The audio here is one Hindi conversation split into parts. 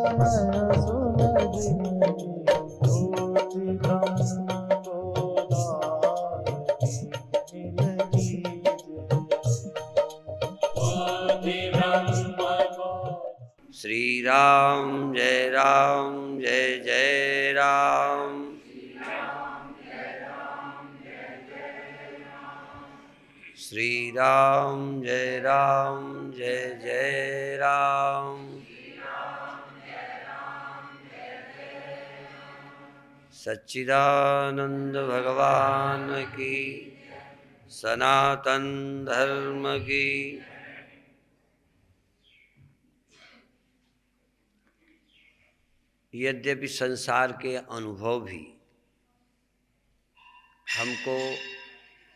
नयन सुलगी ज्योति ब्रह्म गोदावरी मिलगी श्री राम जय जय राम। श्री राम जय जय राम। सच्चिदानंद भगवान की, सनातन धर्म की। यद्यपि संसार के अनुभव भी हमको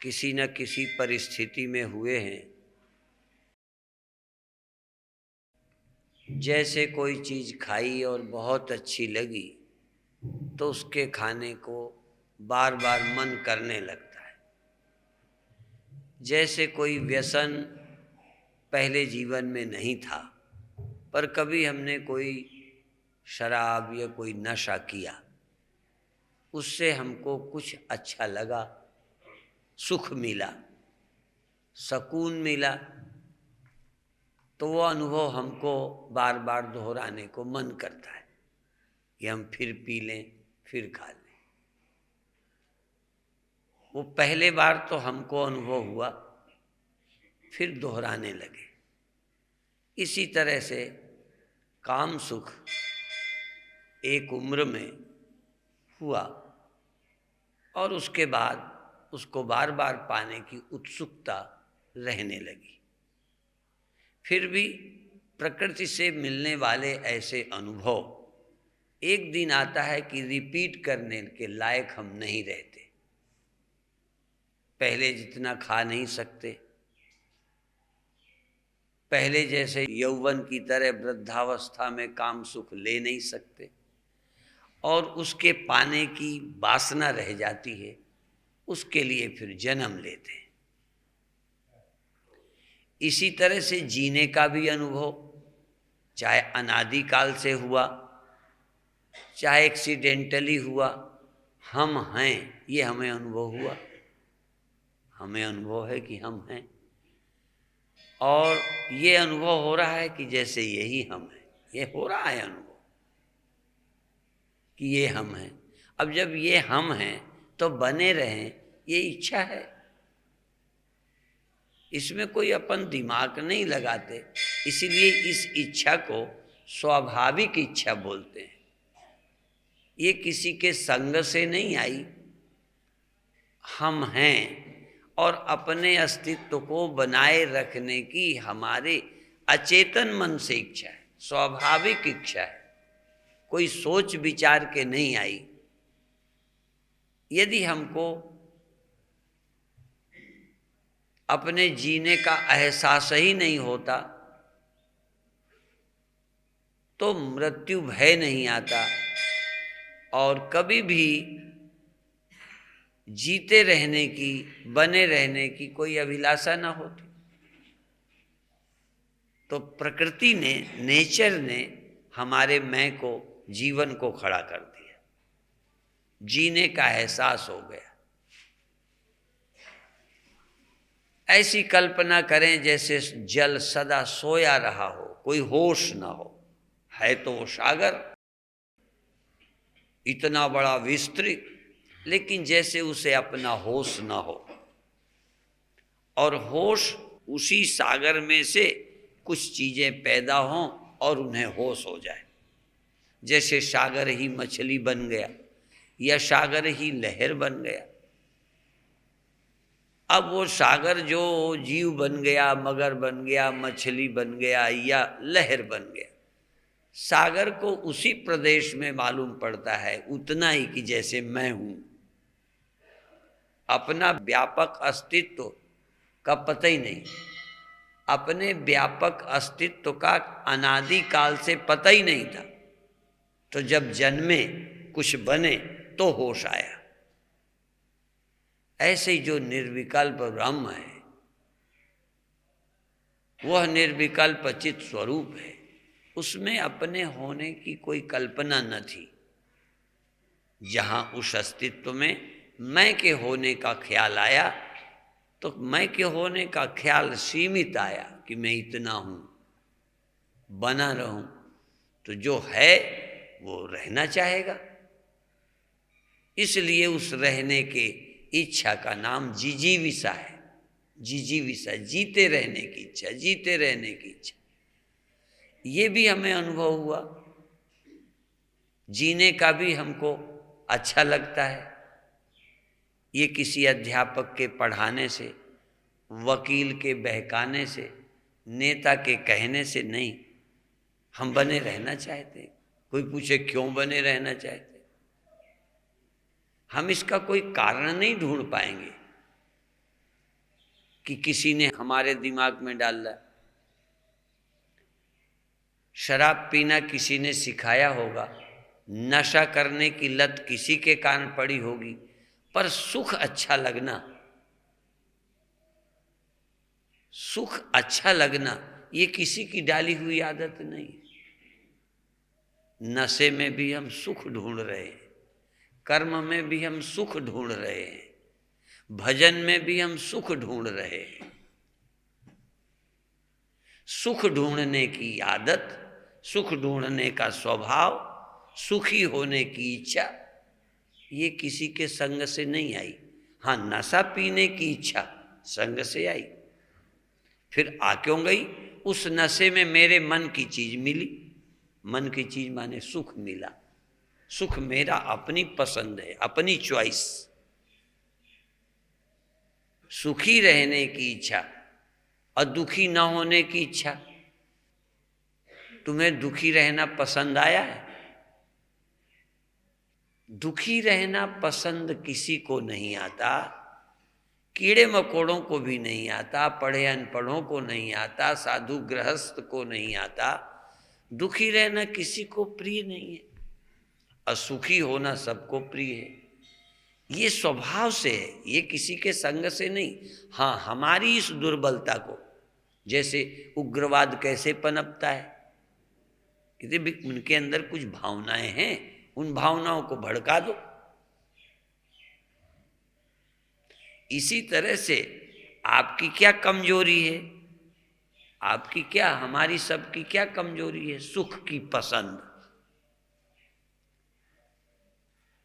किसी न किसी परिस्थिति में हुए हैं। जैसे कोई चीज़ खाई और बहुत अच्छी लगी तो उसके खाने को बार बार मन करने लगता है। जैसे कोई व्यसन पहले जीवन में नहीं था, पर कभी हमने कोई शराब या कोई नशा किया, उससे हमको कुछ अच्छा लगा, सुख मिला, सुकून मिला, तो वो अनुभव हमको बार बार दोहराने को मन करता है कि हम फिर पी लें, फिर खा लें। वो पहले बार तो हमको अनुभव हुआ, फिर दोहराने लगे। इसी तरह से काम सुख एक उम्र में हुआ और उसके बाद उसको बार बार पाने की उत्सुकता रहने लगी। फिर भी प्रकृति से मिलने वाले ऐसे अनुभव एक दिन आता है कि रिपीट करने के लायक हम नहीं रहते। पहले जितना खा नहीं सकते, पहले जैसे यौवन की तरह वृद्धावस्था में काम सुख ले नहीं सकते और उसके पाने की वासना रह जाती है। उसके लिए फिर जन्म लेते हैं। इसी तरह से जीने का भी अनुभव चाहे अनादिकाल से हुआ, चाहे एक्सीडेंटली हुआ, हम हैं ये हमें अनुभव हुआ। हमें अनुभव है कि हम हैं और ये अनुभव हो रहा है कि जैसे यही हम हैं। ये हो रहा है अनुभव कि ये हम हैं। अब जब ये हम हैं तो बने रहें, ये इच्छा है। इसमें कोई अपन दिमाग नहीं लगाते, इसीलिए इस इच्छा को स्वाभाविक इच्छा बोलते हैं। ये किसी के संग से नहीं आई, हम हैं और अपने अस्तित्व को बनाए रखने की हमारे अचेतन मन से इच्छा है, स्वाभाविक इच्छा है, कोई सोच विचार के नहीं आई। यदि हमको अपने जीने का एहसास ही नहीं होता तो मृत्यु भय नहीं आता और कभी भी जीते रहने की, बने रहने की कोई अभिलाषा न होती। तो प्रकृति ने, नेचर ने हमारे मैं को, जीवन को खड़ा कर दिया। जीने का एहसास हो गया। ऐसी कल्पना करें जैसे जल सदा सोया रहा हो, कोई होश ना हो। है तो वो सागर इतना बड़ा विस्तृत, लेकिन जैसे उसे अपना होश ना हो और होश उसी सागर में से कुछ चीजें पैदा हों और उन्हें होश हो जाए। जैसे सागर ही मछली बन गया या सागर ही लहर बन गया। अब वो सागर जो जीव बन गया, मगर बन गया, मछली बन गया या लहर बन गया, सागर को उसी प्रदेश में मालूम पड़ता है उतना ही कि जैसे मैं हूं। अपना व्यापक अस्तित्व का पता ही नहीं, अपने व्यापक अस्तित्व का अनादिकाल से पता ही नहीं था। तो जब जन्मे, कुछ बने तो होश आया। ऐसे जो निर्विकल्प ब्रह्म है, वह निर्विकल्प चित स्वरूप है। उसमें अपने होने की कोई कल्पना न थी। जहाँ उस अस्तित्व में मैं के होने का ख्याल आया तो मैं के होने का ख्याल सीमित आया कि मैं इतना हूँ, बना रहूं। तो जो है वो रहना चाहेगा, इसलिए उस रहने के इच्छा का नाम जिजीविषा है। जिजीविषा, जीते रहने की इच्छा, जीते रहने की इच्छा। ये भी हमें अनुभव हुआ, जीने का भी हमको अच्छा लगता है। ये किसी अध्यापक के पढ़ाने से, वकील के बहकाने से, नेता के कहने से नहीं, हम बने रहना चाहते। कोई पूछे क्यों बने रहना चाहते, हम इसका कोई कारण नहीं ढूंढ पाएंगे कि किसी ने हमारे दिमाग में डाला। शराब पीना किसी ने सिखाया होगा, नशा करने की लत किसी के कारण पड़ी होगी, पर सुख अच्छा लगना, सुख अच्छा लगना ये किसी की डाली हुई आदत नहीं। नशे में भी हम सुख ढूंढ रहे हैं, कर्म में भी हम सुख ढूंढ रहे हैं, भजन में भी हम सुख ढूंढ रहे हैं। सुख ढूंढने की आदत, सुख ढूंढने का स्वभाव, सुखी होने की इच्छा, ये किसी के संग से नहीं आई। हाँ, नशा पीने की इच्छा संग से आई। फिर आ क्यों गई? उस नशे में मेरे मन की चीज मिली। मन की चीज माने सुख मिला। सुख मेरा अपनी पसंद है, अपनी चॉइस। सुखी रहने की इच्छा और दुखी ना होने की इच्छा। तुम्हें दुखी रहना पसंद आया है? दुखी रहना पसंद किसी को नहीं आता, कीड़े मकोड़ों को भी नहीं आता, पढ़े अनपढ़ों को नहीं आता, साधु गृहस्थ को नहीं आता। दुखी रहना किसी को प्रिय नहीं है, और सुखी होना सबको प्रिय है। ये स्वभाव से है, ये किसी के संग से नहीं। हाँ, हमारी इस दुर्बलता को, जैसे उग्रवाद कैसे पनपता है, कि उनके अंदर कुछ भावनाएं हैं, उन भावनाओं को भड़का दो। इसी तरह से आपकी क्या कमजोरी है, आपकी क्या, हमारी सबकी क्या कमजोरी है? सुख की पसंद।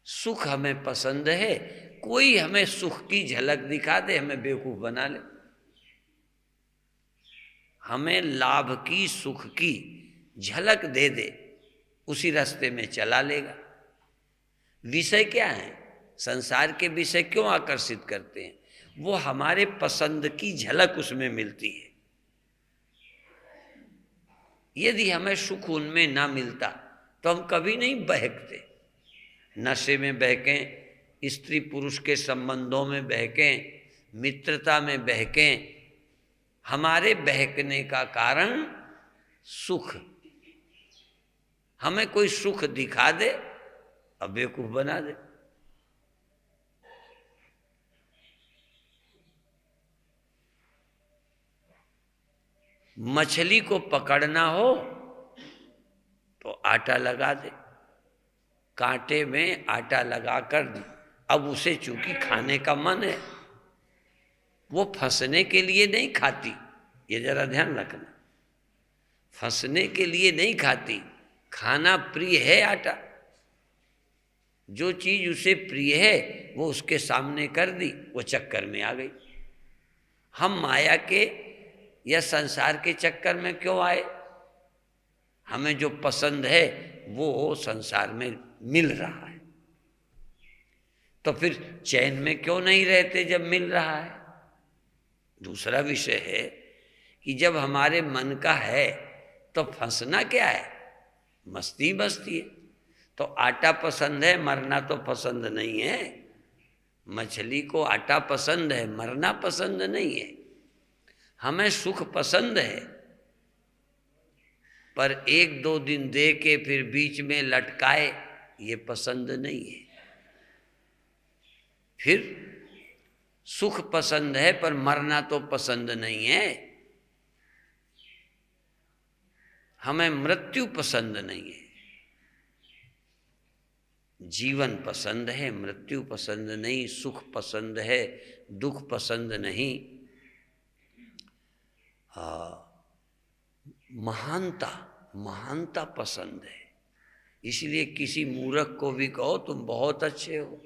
सुख हमें पसंद है, कोई हमें सुख की झलक दिखा दे, हमें बेवकूफ बना ले। हमें लाभ की, सुख की झलक दे दे, उसी रास्ते में चला लेगा। विषय क्या है? संसार के विषय क्यों आकर्षित करते हैं? वो हमारे पसंद की झलक उसमें मिलती है। यदि हमें सुख उनमें ना मिलता तो हम कभी नहीं बहकते। नशे में बहकें, स्त्री पुरुष के संबंधों में बहकें, मित्रता में बहकें, हमारे बहकने का कारण सुख। हमें कोई सुख दिखा दे और बेवकूफ बना दे। मछली को पकड़ना हो तो आटा लगा दे, कांटे में आटा लगाकर। अब उसे चूंकि खाने का मन है, वो फंसने के लिए नहीं खाती, ये जरा ध्यान रखना। फंसने के लिए नहीं खाती, खाना प्रिय है आटा। जो चीज उसे प्रिय है वो उसके सामने कर दी, वो चक्कर में आ गई। हम माया के या संसार के चक्कर में क्यों आए? हमें जो पसंद है वो संसार में मिल रहा है, तो फिर चैन में क्यों नहीं रहते जब मिल रहा है? दूसरा विषय है कि जब हमारे मन का है तो फंसना क्या है? मस्ती मस्ती है। तो आटा पसंद है, मरना तो पसंद नहीं है। मछली को आटा पसंद है, मरना पसंद नहीं है। हमें सुख पसंद है, पर एक दो दिन दे के फिर बीच में लटकाए, ये पसंद नहीं है। फिर सुख पसंद है पर मरना तो पसंद नहीं है। हमें मृत्यु पसंद नहीं है, जीवन पसंद है, मृत्यु पसंद नहीं, सुख पसंद है, दुख पसंद नहीं। महानता महानता पसंद है। इसलिए किसी मूर्ख को भी कहो तुम बहुत अच्छे हो,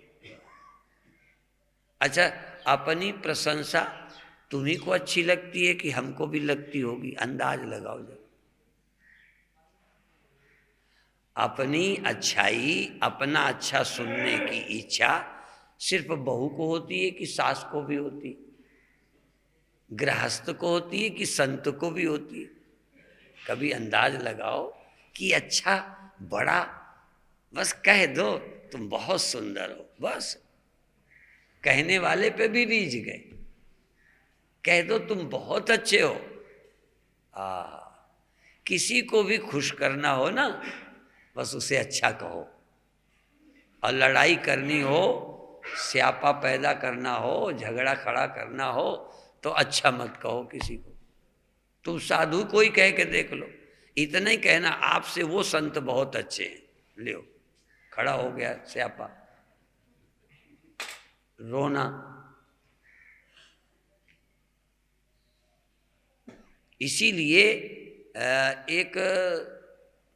अच्छा अपनी प्रशंसा तुम्ही को अच्छी लगती है कि हमको भी लगती होगी, अंदाज लगाओ जब। अपनी अच्छाई, अपना अच्छा सुनने की इच्छा सिर्फ बहू को होती है कि सास को भी होती, गृहस्थ को होती है कि संत को भी होती है? कभी अंदाज लगाओ कि अच्छा बड़ा, बस कह दो तुम बहुत सुंदर हो, बस कहने वाले पे भी रीझ गए। कह दो तुम बहुत अच्छे हो। किसी को भी खुश करना हो ना, बस उसे अच्छा कहो। और लड़ाई करनी हो, स्यापा पैदा करना हो, झगड़ा खड़ा करना हो, तो अच्छा मत कहो किसी को। तुम साधु को ही कह के देख लो, इतना ही कहना आपसे वो संत बहुत अच्छे हैं, लियो खड़ा हो गया स्यापा, रोना। इसीलिए एक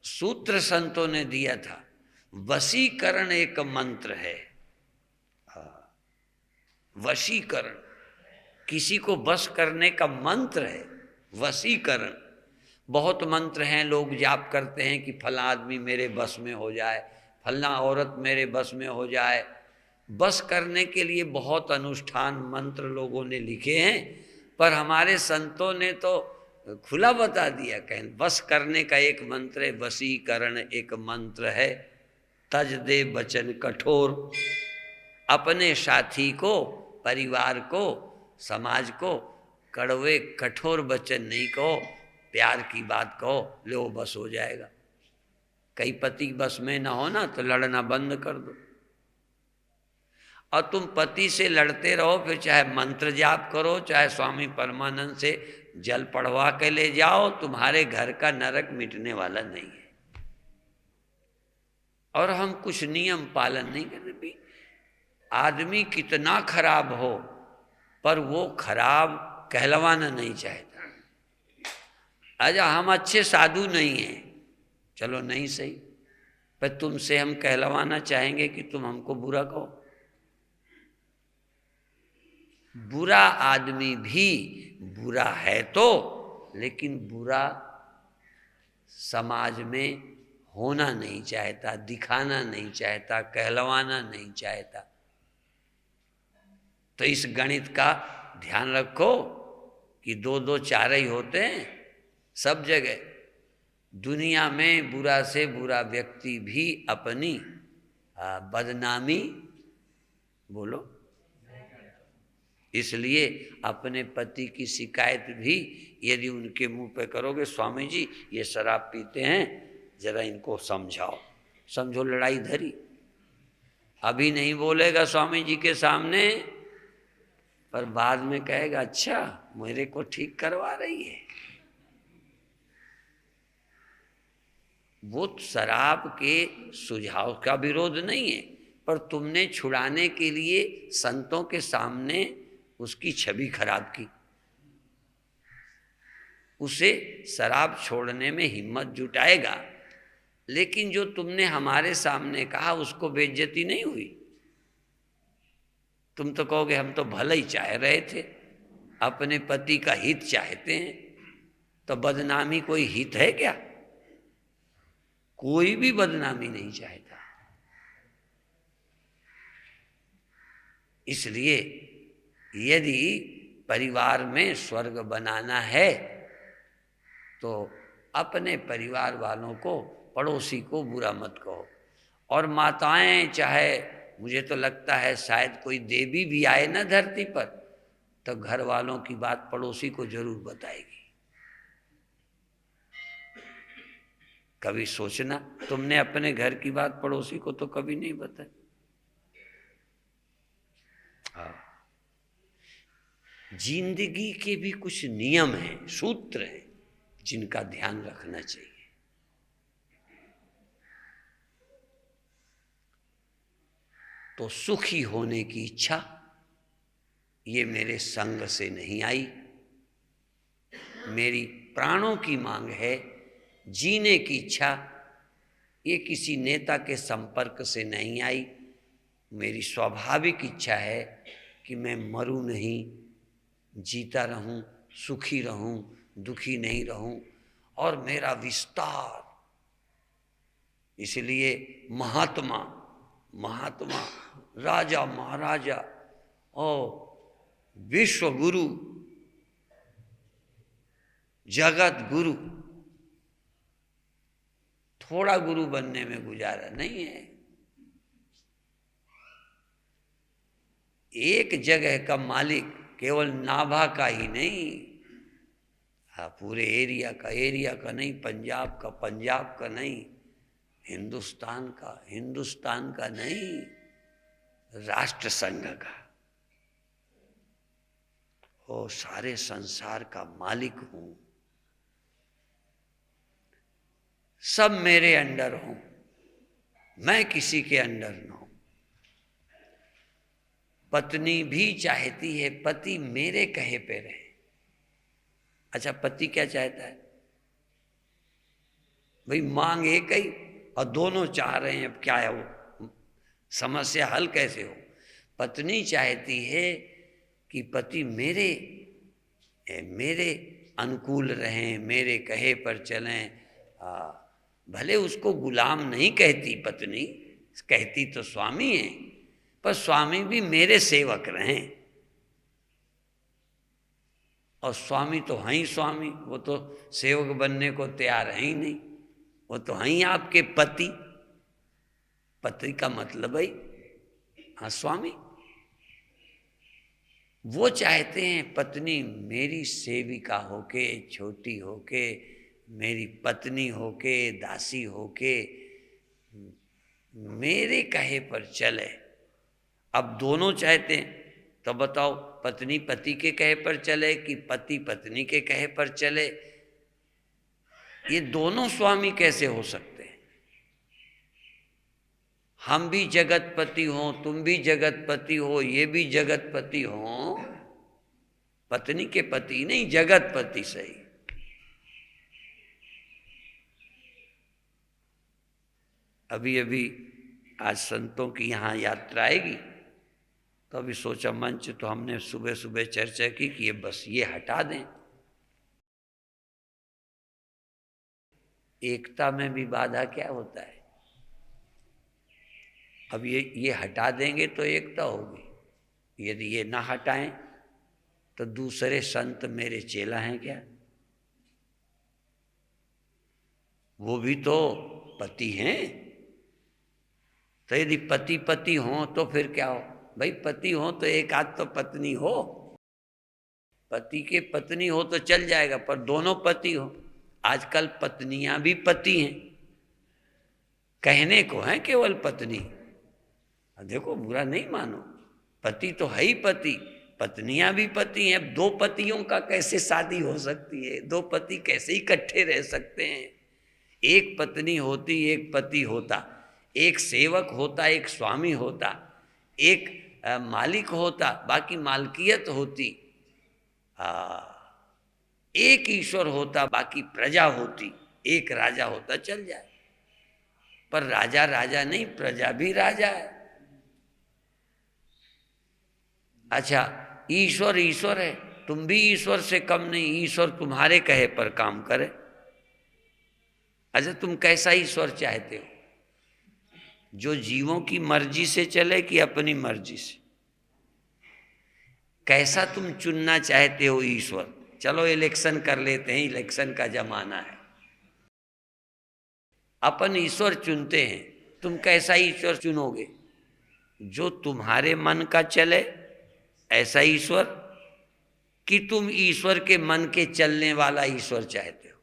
सूत्र संतों ने दिया था, वशीकरण एक मंत्र है। वशीकरण किसी को बस करने का मंत्र है, वशीकरण। बहुत मंत्र हैं, लोग जाप करते हैं कि फला आदमी मेरे बस में हो जाए, फला औरत मेरे बस में हो जाए। बस करने के लिए बहुत अनुष्ठान मंत्र लोगों ने लिखे हैं, पर हमारे संतों ने तो खुला बता दिया, कहें बस करने का एक मंत्र है, वशीकरण एक मंत्र है। तज दे वचन कठोर, अपने साथी को, परिवार को, समाज को कड़वे कठोर वचन नहीं कहो, प्यार की बात कहो, लो बस हो जाएगा। कई पति बस में ना हो ना तो लड़ना बंद कर दो। और तुम पति से लड़ते रहो, फिर चाहे मंत्र जाप करो, चाहे स्वामी परमानंद से जल पढ़वा के ले जाओ, तुम्हारे घर का नरक मिटने वाला नहीं है। और हम कुछ नियम पालन नहीं करते भी। आदमी कितना खराब हो, पर वो खराब कहलवाना नहीं चाहता। अच्छा हम अच्छे साधु नहीं हैं, चलो नहीं सही, पर तुमसे हम कहलवाना चाहेंगे कि तुम हमको बुरा कहो। बुरा आदमी भी बुरा है तो, लेकिन बुरा समाज में होना नहीं चाहता, दिखाना नहीं चाहता, कहलवाना नहीं चाहता। तो इस गणित का ध्यान रखो कि दो दो चार ही होते हैं सब जगह। दुनिया में बुरा से बुरा व्यक्ति भी अपनी बदनामी, बोलो, इसलिए अपने पति की शिकायत भी यदि उनके मुंह पे करोगे, स्वामी जी ये शराब पीते हैं, जरा इनको समझाओ, समझो लड़ाई धरी। अभी नहीं बोलेगा स्वामी जी के सामने, पर बाद में कहेगा अच्छा मेरे को ठीक करवा रही है। वो शराब के सुझाव का विरोध नहीं है, पर तुमने छुड़ाने के लिए संतों के सामने उसकी छवि खराब की, उसे शराब छोड़ने में हिम्मत जुटाएगा। लेकिन जो तुमने हमारे सामने कहा उसको बेइज्जती नहीं हुई। तुम तो कहोगे हम तो भला ही चाह रहे थे, अपने पति का हित चाहते हैं, तो बदनामी कोई हित है क्या? कोई भी बदनामी नहीं चाहता। इसलिए यदि परिवार में स्वर्ग बनाना है तो अपने परिवार वालों को, पड़ोसी को बुरा मत कहो। और माताएं, चाहे मुझे तो लगता है शायद कोई देवी भी आए ना धरती पर, तो घर वालों की बात पड़ोसी को जरूर बताएगी। कभी सोचना, तुमने अपने घर की बात पड़ोसी को तो कभी नहीं बताई। हाँ, जिंदगी के भी कुछ नियम हैं, सूत्र हैं, जिनका ध्यान रखना चाहिए। तो सुखी होने की इच्छा ये मेरे संग से नहीं आई। मेरी प्राणों की मांग है, जीने की इच्छा ये किसी नेता के संपर्क से नहीं आई। मेरी स्वाभाविक इच्छा है कि मैं मरूं नहीं, जीता रहूं, सुखी रहूं, दुखी नहीं रहूं, और मेरा विस्तार। इसलिए महात्मा महात्मा, राजा महाराजा और विश्व गुरु, जगत गुरु, थोड़ा गुरु बनने में गुजारा नहीं है। एक जगह का मालिक केवल नाभा का ही नहीं, हाँ, पूरे एरिया का नहीं, पंजाब का नहीं, हिंदुस्तान का नहीं, राष्ट्र संघ का, और सारे संसार का मालिक हूं। सब मेरे अंडर हों, मैं किसी के अंडर न हूं। पत्नी भी चाहती है पति मेरे कहे पे रहे। अच्छा, पति क्या चाहता है भाई? मांग एक ही और दोनों चाह रहे हैं, अब क्या है वो समस्या हल कैसे हो? पत्नी चाहती है कि पति मेरे अनुकूल रहें, मेरे कहे पर चलें। भले उसको गुलाम नहीं कहती पत्नी, कहती तो स्वामी है, पर स्वामी भी मेरे सेवक रहें। और स्वामी तो हैं ही स्वामी, वो तो सेवक बनने को तैयार है ही नहीं, वो तो हैं ही आपके पति। पति का मतलब है हाँ स्वामी। वो चाहते हैं पत्नी मेरी सेविका होके, छोटी होके, मेरी पत्नी होके, दासी होके, मेरे कहे पर चले। अब दोनों चाहते हैं, तो बताओ पत्नी पति के कहे पर चले कि पति पत्नी के कहे पर चले? ये दोनों स्वामी कैसे हो सकते हैं? हम भी जगतपति हों, तुम भी जगतपति हो, ये भी जगतपति हों, पत्नी के पति नहीं, जगतपति सही। अभी अभी आज संतों की यहाँ यात्रा आएगी, तो अभी सोचा मंच तो हमने सुबह सुबह चर्चा की कि ये बस ये हटा दें। एकता में भी बाधा क्या होता है? अब ये हटा देंगे तो एकता होगी, यदि ये ना हटाएं तो दूसरे संत मेरे चेला हैं क्या? वो भी तो पति हैं। तो यदि पति पति हो तो फिर क्या हो भाई? पति हो तो एक आध तो पत्नी हो, पति के पत्नी हो तो चल जाएगा, पर दोनों पति हो। आजकल पत्नियां भी पति हैं, कहने को है केवल पत्नी। देखो बुरा नहीं मानो, पति तो है ही पति, पत्नियां भी पति हैं। दो पतियों का कैसे शादी हो सकती है? दो पति कैसे इकट्ठे रह सकते हैं? एक पत्नी होती, एक पति होता, एक सेवक होता, एक स्वामी होता, एक मालिक होता, बाकी मालकियत होती, एक ईश्वर होता, बाकी प्रजा होती, एक राजा होता, चल जाए। पर राजा राजा नहीं, प्रजा भी राजा है। अच्छा, ईश्वर ईश्वर है, तुम भी ईश्वर से कम नहीं, ईश्वर तुम्हारे कहे पर काम करे। अच्छा, तुम कैसा ईश्वर चाहते हो? जो जीवों की मर्जी से चले कि अपनी मर्जी से? कैसा तुम चुनना चाहते हो ईश्वर? चलो इलेक्शन कर लेते हैं, इलेक्शन का जमाना है, अपन ईश्वर चुनते हैं। तुम कैसा ईश्वर चुनोगे? जो तुम्हारे मन का चले ऐसा ईश्वर, कि तुम ईश्वर के मन के चलने वाला ईश्वर चाहते हो?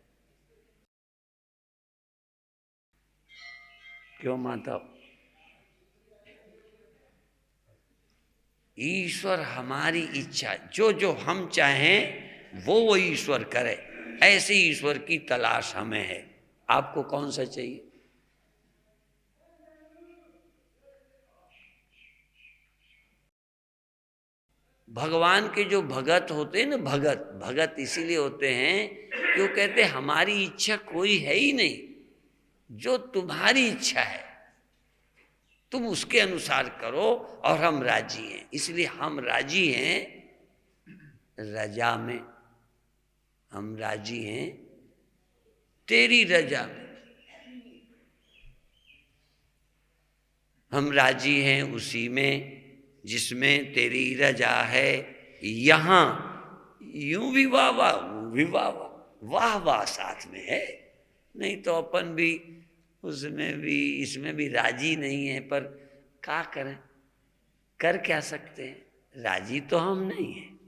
क्यों माता? ईश्वर हमारी इच्छा, जो जो हम चाहें वो ईश्वर करे, ऐसे ईश्वर की तलाश हमें है। आपको कौन सा चाहिए? भगवान के जो भगत होते हैं ना, भगत भगत इसीलिए होते हैं कि वो कहते हैं हमारी इच्छा कोई है ही नहीं, जो तुम्हारी इच्छा है तुम उसके अनुसार करो और हम राजी हैं। इसलिए हम राजी हैं रजा में, हम राजी हैं तेरी रजा में, हम राजी हैं उसी में जिसमें तेरी रजा है। यहाँ यूं भी वाह वाह, वो भी वाह वाह, वाह वाह साथ में है। नहीं तो अपन भी उसमें भी इसमें भी राजी नहीं है, पर क्या करें, कर क्या सकते हैं। राजी तो हम नहीं हैं,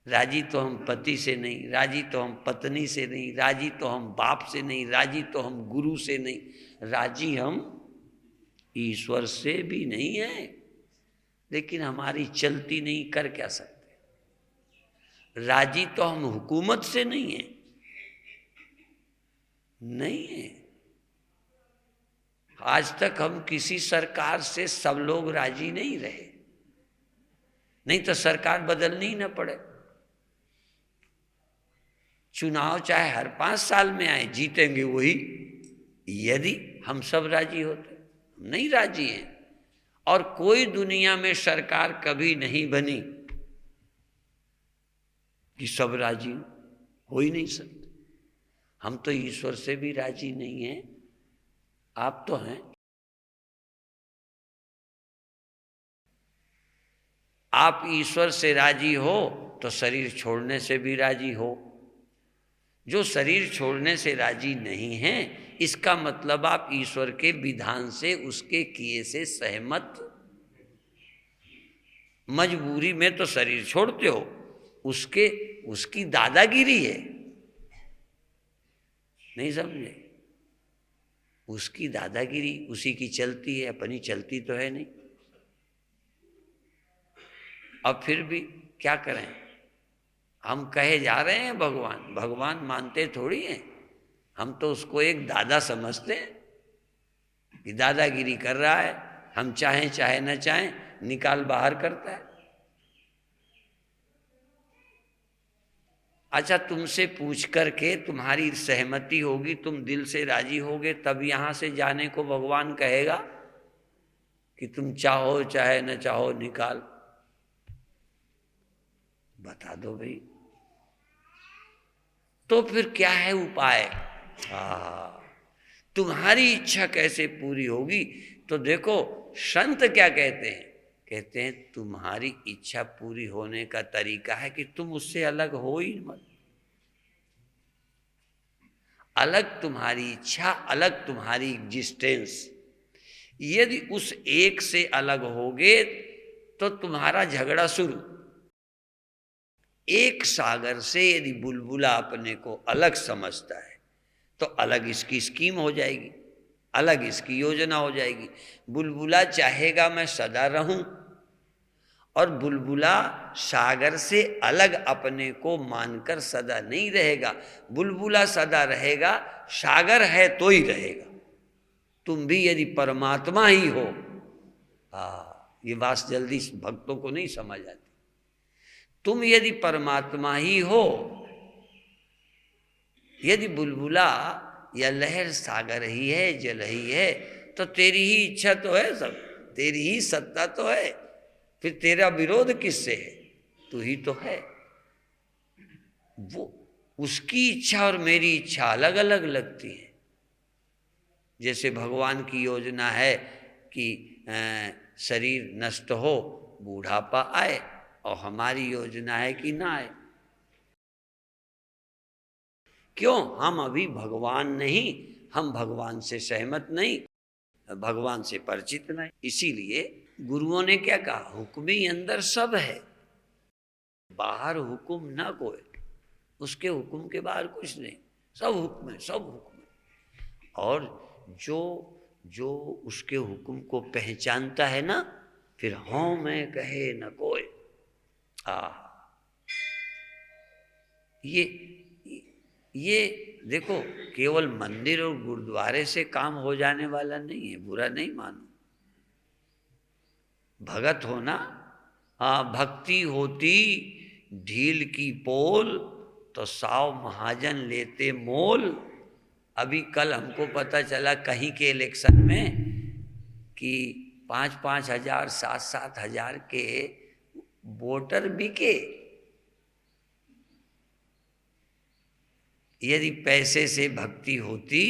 राजी तो हम पति से नहीं, राजी तो हम पत्नी से नहीं, राजी तो हम बाप से नहीं, राजी तो हम गुरु से नहीं, राजी हम ईश्वर से भी नहीं है। लेकिन हमारी चलती नहीं, कर क्या सकते। राजी तो हम हुकूमत से नहीं है, नहीं है। आज तक हम किसी सरकार से सब लोग राजी नहीं रहे, नहीं तो सरकार बदलनी ही ना पड़े। चुनाव चाहे हर 5 साल में आए, जीतेंगे वही, यदि हम सब राजी होते। नहीं राजी हैं, और कोई दुनिया में सरकार कभी नहीं बनी कि सब राजी हो ही नहीं सकते। हम तो ईश्वर से भी राजी नहीं हैं, आप तो हैं। आप ईश्वर से राजी हो तो शरीर छोड़ने से भी राजी हो। जो शरीर छोड़ने से राजी नहीं है, इसका मतलब आप ईश्वर के विधान से, उसके किए से सहमत। मजबूरी में तो शरीर छोड़ते हो, उसकी दादागिरी है, नहीं समझे। उसकी दादागिरी, उसी की चलती है, अपनी चलती तो है नहीं। अब फिर भी क्या करें, हम कहे जा रहे हैं भगवान, भगवान मानते थोड़ी हैं। हम तो उसको एक दादा समझते हैं कि दादागिरी कर रहा है, हम चाहें चाहे न चाहें निकाल बाहर करता है। अच्छा, तुमसे पूछ करके तुम्हारी सहमति होगी, तुम दिल से राजी होगे, तब यहां से जाने को भगवान कहेगा कि तुम चाहो चाहे न चाहो निकाल। बता दो भाई, तो फिर क्या है उपाय। तुम्हारी इच्छा कैसे पूरी होगी। तो देखो संत क्या कहते हैं, कहते हैं तुम्हारी इच्छा पूरी होने का तरीका है कि तुम उससे अलग हो ही मत। अलग तुम्हारी इच्छा, अलग तुम्हारी एग्जिस्टेंस। यदि उस एक से अलग होगे तो तुम्हारा झगड़ा शुरू। एक सागर से यदि बुलबुला अपने को अलग समझता है तो अलग इसकी स्कीम हो जाएगी, अलग इसकी योजना हो जाएगी। बुलबुला चाहेगा मैं सदा रहूं, और बुलबुला सागर से अलग अपने को मानकर सदा नहीं रहेगा। बुलबुला सदा रहेगा, सागर है तो ही रहेगा। तुम भी यदि परमात्मा ही हो, ये बात जल्दी भक्तों को नहीं समझ आती। तुम यदि परमात्मा ही हो, यदि बुलबुला या लहर सागर ही है, जल ही है, तो तेरी ही इच्छा तो है, सब तेरी ही सत्ता तो है। फिर तेरा विरोध किससे है, तू ही तो है। वो उसकी इच्छा और मेरी इच्छा अलग अलग लगती है। जैसे भगवान की योजना है कि शरीर नष्ट हो, बूढ़ापा आए, और हमारी योजना है कि ना आए। क्यों, हम अभी भगवान नहीं, हम भगवान से सहमत नहीं, भगवान से परिचित नहीं। इसीलिए गुरुओं ने क्या कहा, हुक्म ही अंदर सब है, बाहर हुक्म ना कोई। उसके हुक्म के बाहर कुछ नहीं, सब हुक्म है, सब हुक्म है। और जो उसके हुक्म को पहचानता है ना, फिर हाँ मैं कहे न कोई। ये देखो, केवल मंदिर और गुरुद्वारे से काम हो जाने वाला नहीं है, बुरा नहीं मानो। भगत होना हाँ, भक्ति होती ढील की पोल तो 100 महाजन लेते मोल। अभी कल हमको पता चला कहीं के इलेक्शन में कि 5-5 हजार 7-7 हजार के वोटर बिके। यदि पैसे से भक्ति होती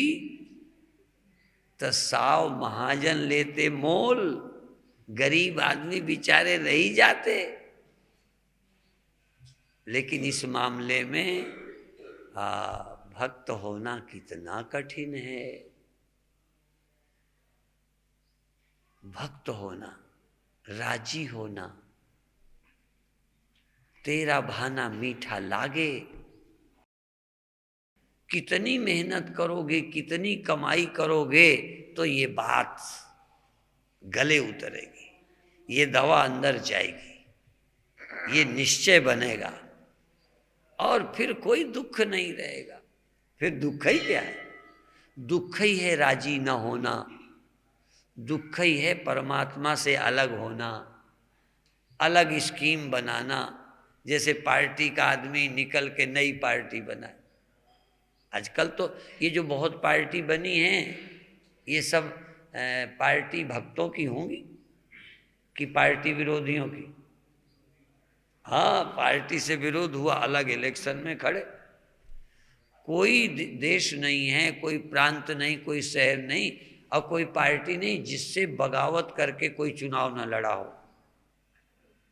तो 100 महाजन लेते मोल, गरीब आदमी बेचारे रह जाते। लेकिन इस मामले में भक्त होना कितना कठिन है। भक्त होना, राजी होना, तेरा भाना मीठा लागे। कितनी मेहनत करोगे, कितनी कमाई करोगे तो ये बात गले उतरेगी, ये दवा अंदर जाएगी, ये निश्चय बनेगा और फिर कोई दुख नहीं रहेगा। फिर दुख ही क्या है? दुख ही है राजी न होना, दुख ही है परमात्मा से अलग होना, अलग स्कीम बनाना। जैसे पार्टी का आदमी निकल के नई पार्टी बनाए। आजकल तो ये जो बहुत पार्टी बनी है ये सब पार्टी भक्तों की होंगी कि पार्टी विरोधियों की? हाँ, पार्टी से विरोध हुआ, अलग इलेक्शन में खड़े। कोई देश नहीं है, कोई प्रांत नहीं, कोई शहर नहीं और कोई पार्टी नहीं जिससे बगावत करके कोई चुनाव न लड़ा हो।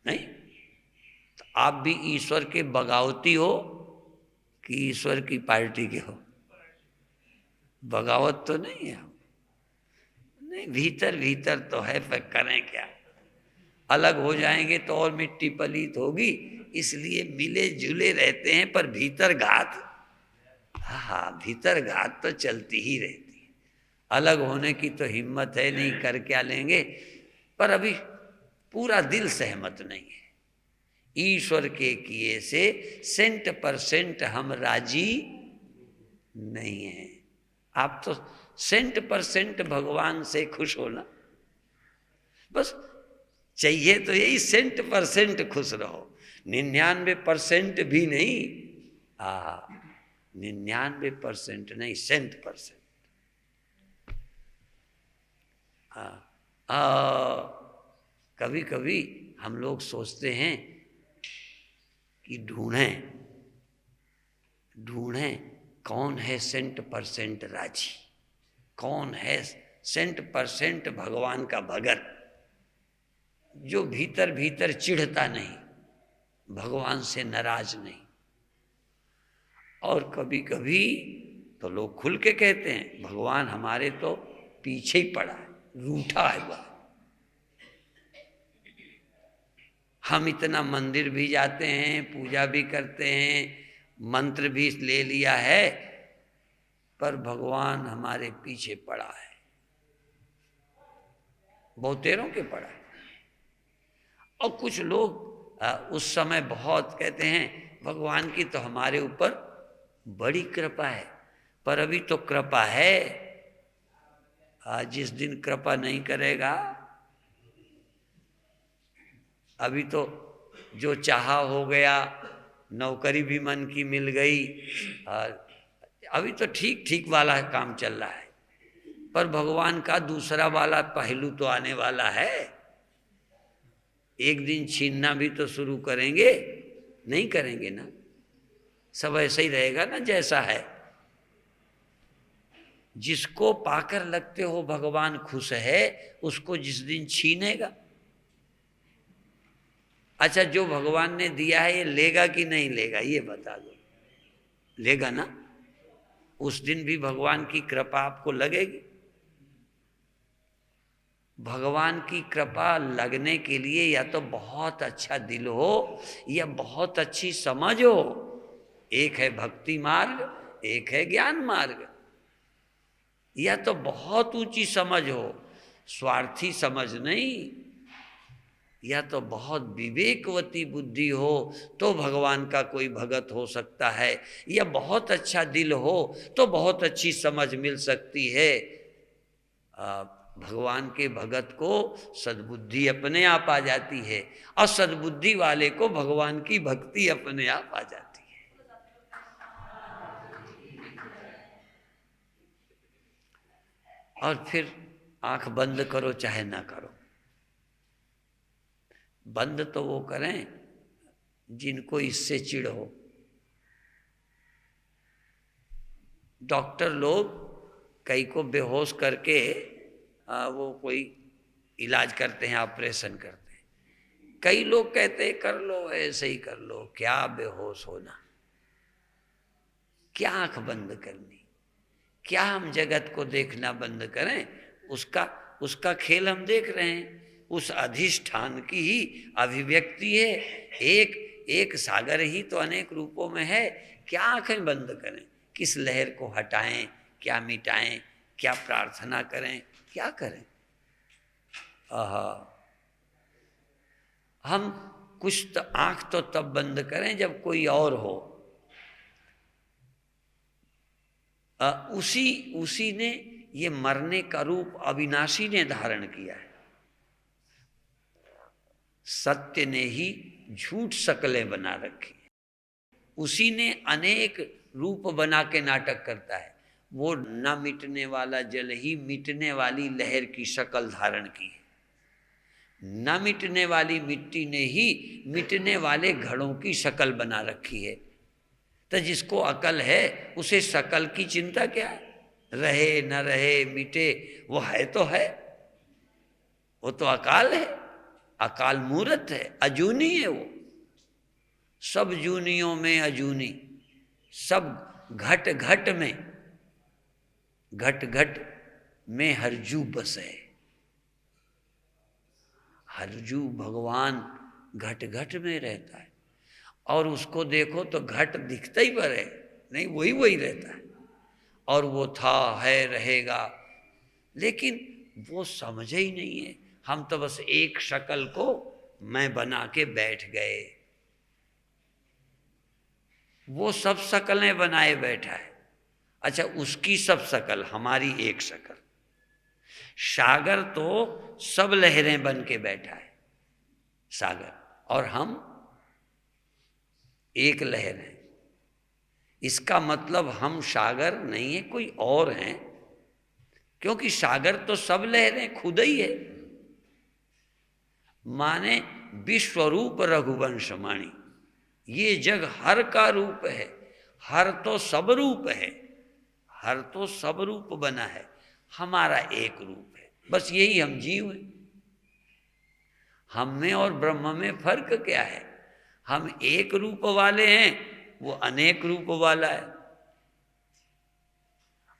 नहीं, तो आप भी ईश्वर के बगावती हो कि ईश्वर की पार्टी के हो? बगावत तो नहीं है। नहीं, भीतर भीतर तो है, पर करें क्या? अलग हो जाएंगे तो और मिट्टी पलीत होगी, इसलिए मिले जुले रहते हैं, पर भीतर घात, हाँ, भीतर घात तो चलती ही रहती है। अलग होने की तो हिम्मत है नहीं, कर क्या लेंगे, पर अभी पूरा दिल सहमत नहीं है। ईश्वर के किए से 100% हम राजी नहीं हैं। आप तो 100% भगवान से खुश हो ना, बस चाहिए तो यही 100% खुश रहो। 99% भी नहीं, 99% नहीं, 100%। कभी कभी हम लोग सोचते हैं कि ढूंढें कौन है 100% राजी, कौन है 100% भगवान का भगत, जो भीतर भीतर चिढ़ता नहीं, भगवान से नाराज नहीं। और कभी कभी तो लोग खुल के कहते हैं भगवान हमारे तो पीछे ही पड़ा है, रूठा है वह। हम इतना मंदिर भी जाते हैं, पूजा भी करते हैं, मंत्र भी ले लिया है, पर भगवान हमारे पीछे पड़ा है, बहुतेरों के पड़ा है। और कुछ लोग उस समय बहुत कहते हैं भगवान की तो हमारे ऊपर बड़ी कृपा है, पर अभी तो कृपा है, जिस दिन कृपा नहीं करेगा, अभी तो जो चाहा हो गया, नौकरी भी मन की मिल गई, अभी तो ठीक ठीक वाला काम चल रहा है, पर भगवान का दूसरा वाला पहलू तो आने वाला है। एक दिन छीनना भी तो शुरू करेंगे, नहीं करेंगे ना? सब ऐसा ही रहेगा ना जैसा है। जिसको पाकर लगते हो भगवान खुश है, उसको जिस दिन छीनेगा। अच्छा, जो भगवान ने दिया है ये लेगा कि नहीं लेगा, ये बता दो। लेगा ना? उस दिन भी भगवान की कृपा आपको लगेगी। भगवान की कृपा लगने के लिए या तो बहुत अच्छा दिल हो या बहुत अच्छी समझ हो। एक है भक्ति मार्ग, एक है ज्ञान मार्ग। या तो बहुत ऊंची समझ हो, स्वार्थी समझ नहीं, या तो बहुत विवेकवती बुद्धि हो तो भगवान का कोई भगत हो सकता है, या बहुत अच्छा दिल हो तो बहुत अच्छी समझ मिल सकती है। भगवान के भगत को सद्बुद्धि अपने आप आ जाती है और सद्बुद्धि वाले को भगवान की भक्ति अपने आप आ जाती है। और फिर आंख बंद करो चाहे ना करो, बंद तो वो करें जिनको इससे चिढ़ हो। डॉक्टर लोग कई को बेहोश करके वो कोई इलाज करते हैं, ऑपरेशन करते हैं। कई लोग कहते हैं कर लो, ऐसे ही कर लो, क्या बेहोश होना, क्या आंख बंद करनी, क्या हम जगत को देखना बंद करें? उसका खेल हम देख रहे हैं। उस अधिष्ठान की ही अभिव्यक्ति है। एक सागर ही तो अनेक रूपों में है। क्या आंखें बंद करें? किस लहर को हटाएं, क्या मिटाएं, क्या प्रार्थना करें, क्या करें? हम कुछ तो आंख तो तब बंद करें जब कोई और हो। उसी ने ये मरने का रूप अविनाशी ने धारण किया है। सत्य ने ही झूठ शकलें बना रखी। उसी ने अनेक रूप बना के नाटक करता है। वो न मिटने वाला जल ही मिटने वाली लहर की शक्ल धारण की है। न मिटने वाली मिट्टी ने ही मिटने वाले घड़ों की शक्ल बना रखी है। तो जिसको अकल है उसे शकल की चिंता क्या है? रहे न रहे मिटे, वो है तो है, वो तो अकाल है, अकाल मूर्त है, अजूनी है। वो सब जूनियों में अजूनी, सब घट घट में हरजू बस है। हरजू भगवान घट घट में रहता है। और उसको देखो तो घट दिखता ही पर है, नहीं वही रहता है। और वो था, है, रहेगा, लेकिन वो समझे ही नहीं है। हम तो बस एक शक्ल को मैं बना के बैठ गए। वो सब शक्लें बनाए बैठा है। अच्छा, उसकी सब शक्ल, हमारी एक शक्ल। सागर तो सब लहरें बन के बैठा है, सागर, और हम एक लहर है। इसका मतलब हम सागर नहीं है, कोई और हैं, क्योंकि सागर तो सब लहरें खुद ही है। माने विश्वरूप रघुवंश माणी, ये जग हर का रूप है। हर तो सब रूप है, हर तो सब रूप बना है, हमारा एक रूप है। बस यही हम जीव हैं। हम में और ब्रह्म में फर्क क्या है? हम एक रूप वाले हैं, वो अनेक रूप वाला है।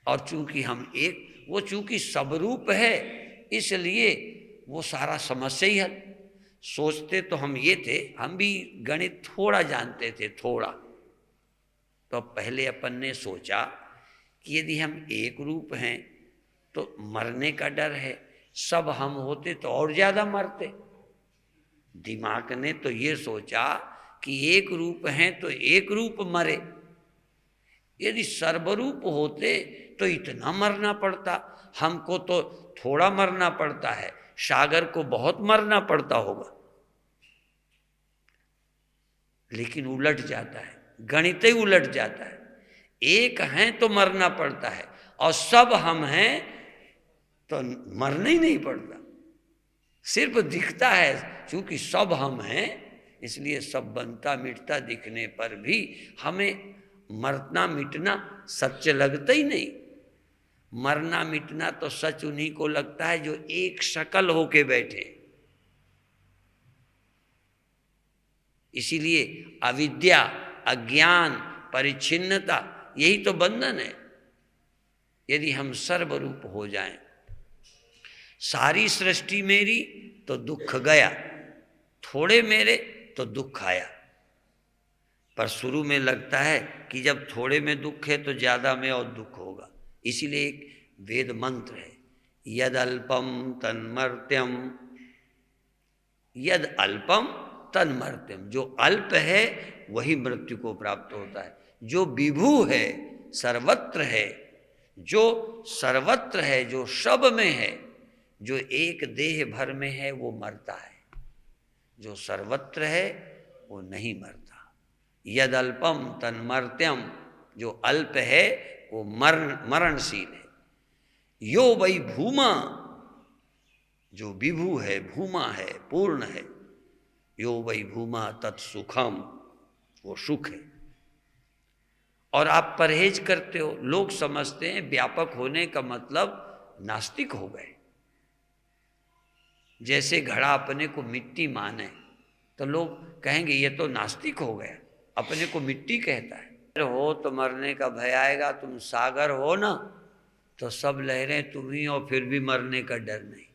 और चूंकि हम एक, वो चूंकि सब रूप है, इसलिए वो सारा समस्या ही हल। सोचते तो हम ये थे, हम भी गणित थोड़ा जानते थे, थोड़ा। तो पहले अपन ने सोचा कि यदि हम एक रूप हैं तो मरने का डर है। सब हम होते तो और ज्यादा मरते। दिमाग ने तो ये सोचा कि एक रूप हैं तो एक रूप मरे। यदि सर्वरूप होते तो इतना मरना पड़ता। हमको तो थोड़ा मरना पड़ता है, सागर को बहुत मरना पड़ता होगा। लेकिन उलट जाता है, गणित ही उलट जाता है। एक हैं तो मरना पड़ता है, और सब हम हैं तो मरना ही नहीं पड़ता। सिर्फ दिखता है, क्योंकि सब हम हैं इसलिए सब बनता मिटता दिखने पर भी हमें मरना मिटना सच लगता ही नहीं। मरना मिटना तो सच उन्हीं को लगता है जो एक शक्ल होके बैठे। इसीलिए अविद्या, अज्ञान, परिच्छिन्नता, यही तो बंधन है। यदि हम सर्वरूप हो जाएं, सारी सृष्टि मेरी तो दुख गया, थोड़े मेरे तो दुख आया। पर शुरू में लगता है कि जब थोड़े में दुख है तो ज्यादा में और दुख होगा। इसीलिए एक वेद मंत्र है, यद अल्पम तन्मर्त्यम, यद अल्पम तन्मर्त्यम। जो अल्प है वही मृत्यु को प्राप्त होता है। जो विभु है, सर्वत्र है, जो सर्वत्र है, जो सब में है, जो एक देह भर में है वो मरता है, जो सर्वत्र है वो नहीं मरता। यद अल्पम तन्मर्त्यम, जो अल्प है वो मरणशील है। यो वै भूमा, जो विभू है, भूमा है, पूर्ण है, यो वै भूमा तत्सुखम, वो सुख है। और आप परहेज करते हो, लोग समझते हैं व्यापक होने का मतलब नास्तिक हो गए। जैसे घड़ा अपने को मिट्टी माने तो लोग कहेंगे ये तो नास्तिक हो गया, अपने को मिट्टी कहता है। हो तो मरने का भय आएगा, तुम सागर हो ना तो सब लहरें तुम ही हो, फिर भी मरने का डर नहीं।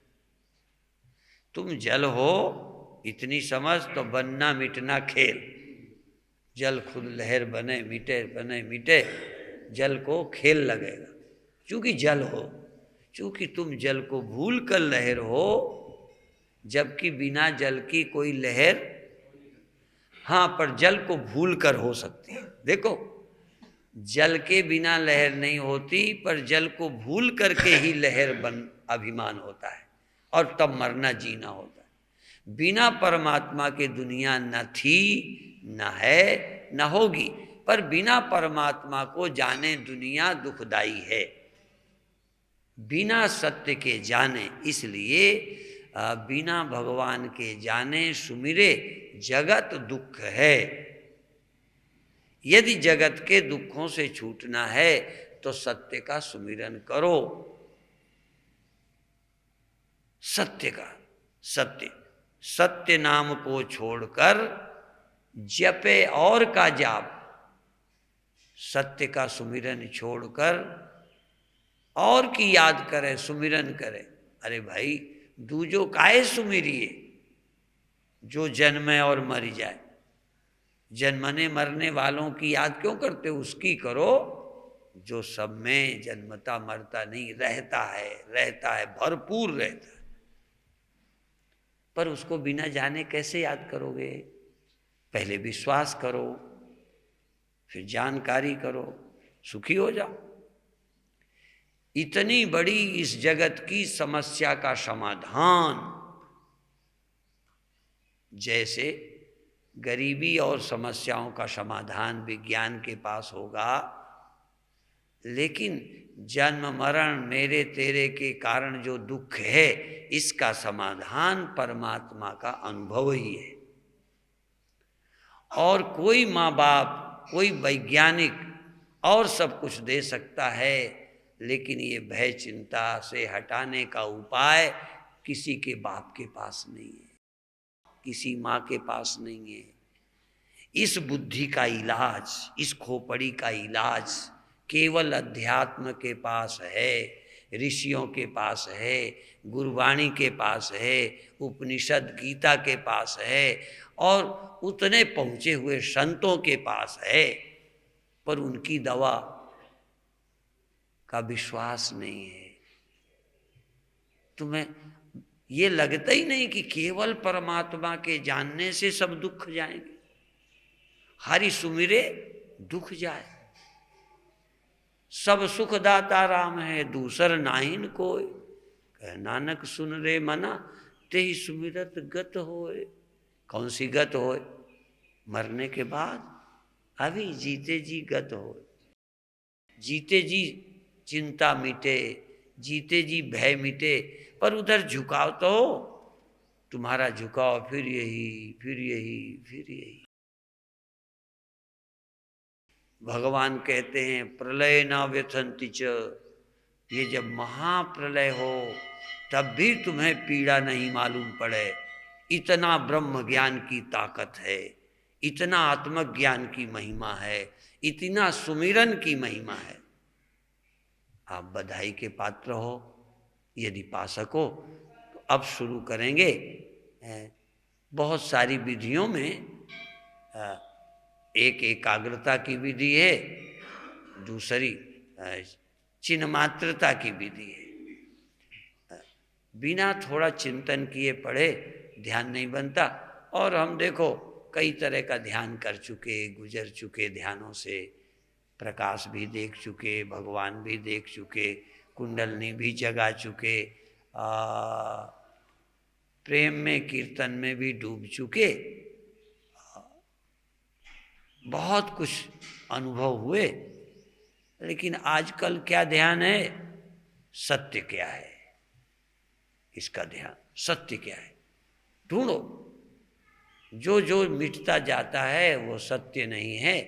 तुम जल हो इतनी समझ तो बनना मिटना खेल, जल खुद लहर बने मिटे, बने मिटे, जल को खेल लगेगा। क्योंकि जल हो, क्योंकि तुम जल को भूल कर लहर हो, जबकि बिना जल की कोई लहर, हाँ पर जल को भूल कर हो सकती है। देखो जल के बिना लहर नहीं होती, पर जल को भूल करके ही लहर बन अभिमान होता है, और तब मरना जीना होता है। बिना परमात्मा के दुनिया न थी, न है, न होगी। पर बिना परमात्मा को जाने दुनिया दुखदाई है, बिना सत्य के जाने। इसलिए बिना भगवान के जाने सुमिरे जगत दुख है। यदि जगत के दुखों से छूटना है तो सत्य का सुमिरन करो। सत्य का, सत्य, सत्य नाम को छोड़कर जपे और का जाप, सत्य का सुमिरन छोड़कर और की याद करे, सुमिरन करे। अरे भाई दूजो काहे सुमिरिए, जो जन्मे और मर जाए। जन्मने मरने वालों की याद क्यों करते हो, उसकी करो जो सब में जन्मता मरता नहीं, रहता है, भरपूर रहता है। पर उसको बिना जाने कैसे याद करोगे? पहले विश्वास करो, फिर जानकारी करो, सुखी हो जाओ। इतनी बड़ी इस जगत की समस्या का समाधान, जैसे गरीबी और समस्याओं का समाधान विज्ञान के पास होगा, लेकिन जन्म मरण मेरे तेरे के कारण जो दुख है, इसका समाधान परमात्मा का अनुभव ही है। और कोई माँ बाप, कोई वैज्ञानिक और सब कुछ दे सकता है, लेकिन ये भय चिंता से हटाने का उपाय किसी के बाप के पास नहीं है, किसी माँ के पास नहीं है। इस बुद्धि का इलाज, इस खोपड़ी का इलाज केवल अध्यात्म के पास है, ऋषियों के पास है, गुरुवाणी के पास है, उपनिषद गीता के पास है, और उतने पहुँचे हुए संतों के पास है। पर उनकी दवा का विश्वास नहीं है। तुम्हें ये लगता ही नहीं कि केवल परमात्मा के जानने से सब दुख जाएंगे। हरि सुमिरे दुख जाए, सब सुख दाता राम है, दूसर नाहिन कोय। कह नानक सुन रे मना, तेहि सुमिरत गत होए। कौन सी गत होए? मरने के बाद? अभी जीते जी गत होए। जीते जी चिंता मिटे, जीते जी भय मिटे, पर उधर झुकाव तो हो। तुम्हारा झुकाव फिर यही, फिर यही, फिर यही। भगवान कहते हैं प्रलय न व्यथंति च, ये जब महाप्रलय हो तब भी तुम्हें पीड़ा नहीं मालूम पड़े। इतना ब्रह्म ज्ञान की ताकत है, इतना आत्मज्ञान की महिमा है, इतना सुमिरन की महिमा है। आप बधाई के पात्र हो यदि पा सको तो। अब शुरू करेंगे। बहुत सारी विधियों में एक एकाग्रता की विधि है, दूसरी चिन्ह मात्रता की विधि है। बिना थोड़ा चिंतन किए पढ़े ध्यान नहीं बनता। और हम देखो कई तरह का ध्यान कर चुके, गुजर चुके ध्यानों से, प्रकाश भी देख चुके, भगवान भी देख चुके, कुंडलनी भी जगा चुके, प्रेम में कीर्तन में भी डूब चुके, बहुत कुछ अनुभव हुए, लेकिन आजकल क्या ध्यान है? सत्य क्या है, इसका ध्यान। सत्य क्या है ढूंढो। जो जो मिटता जाता है वो सत्य नहीं है।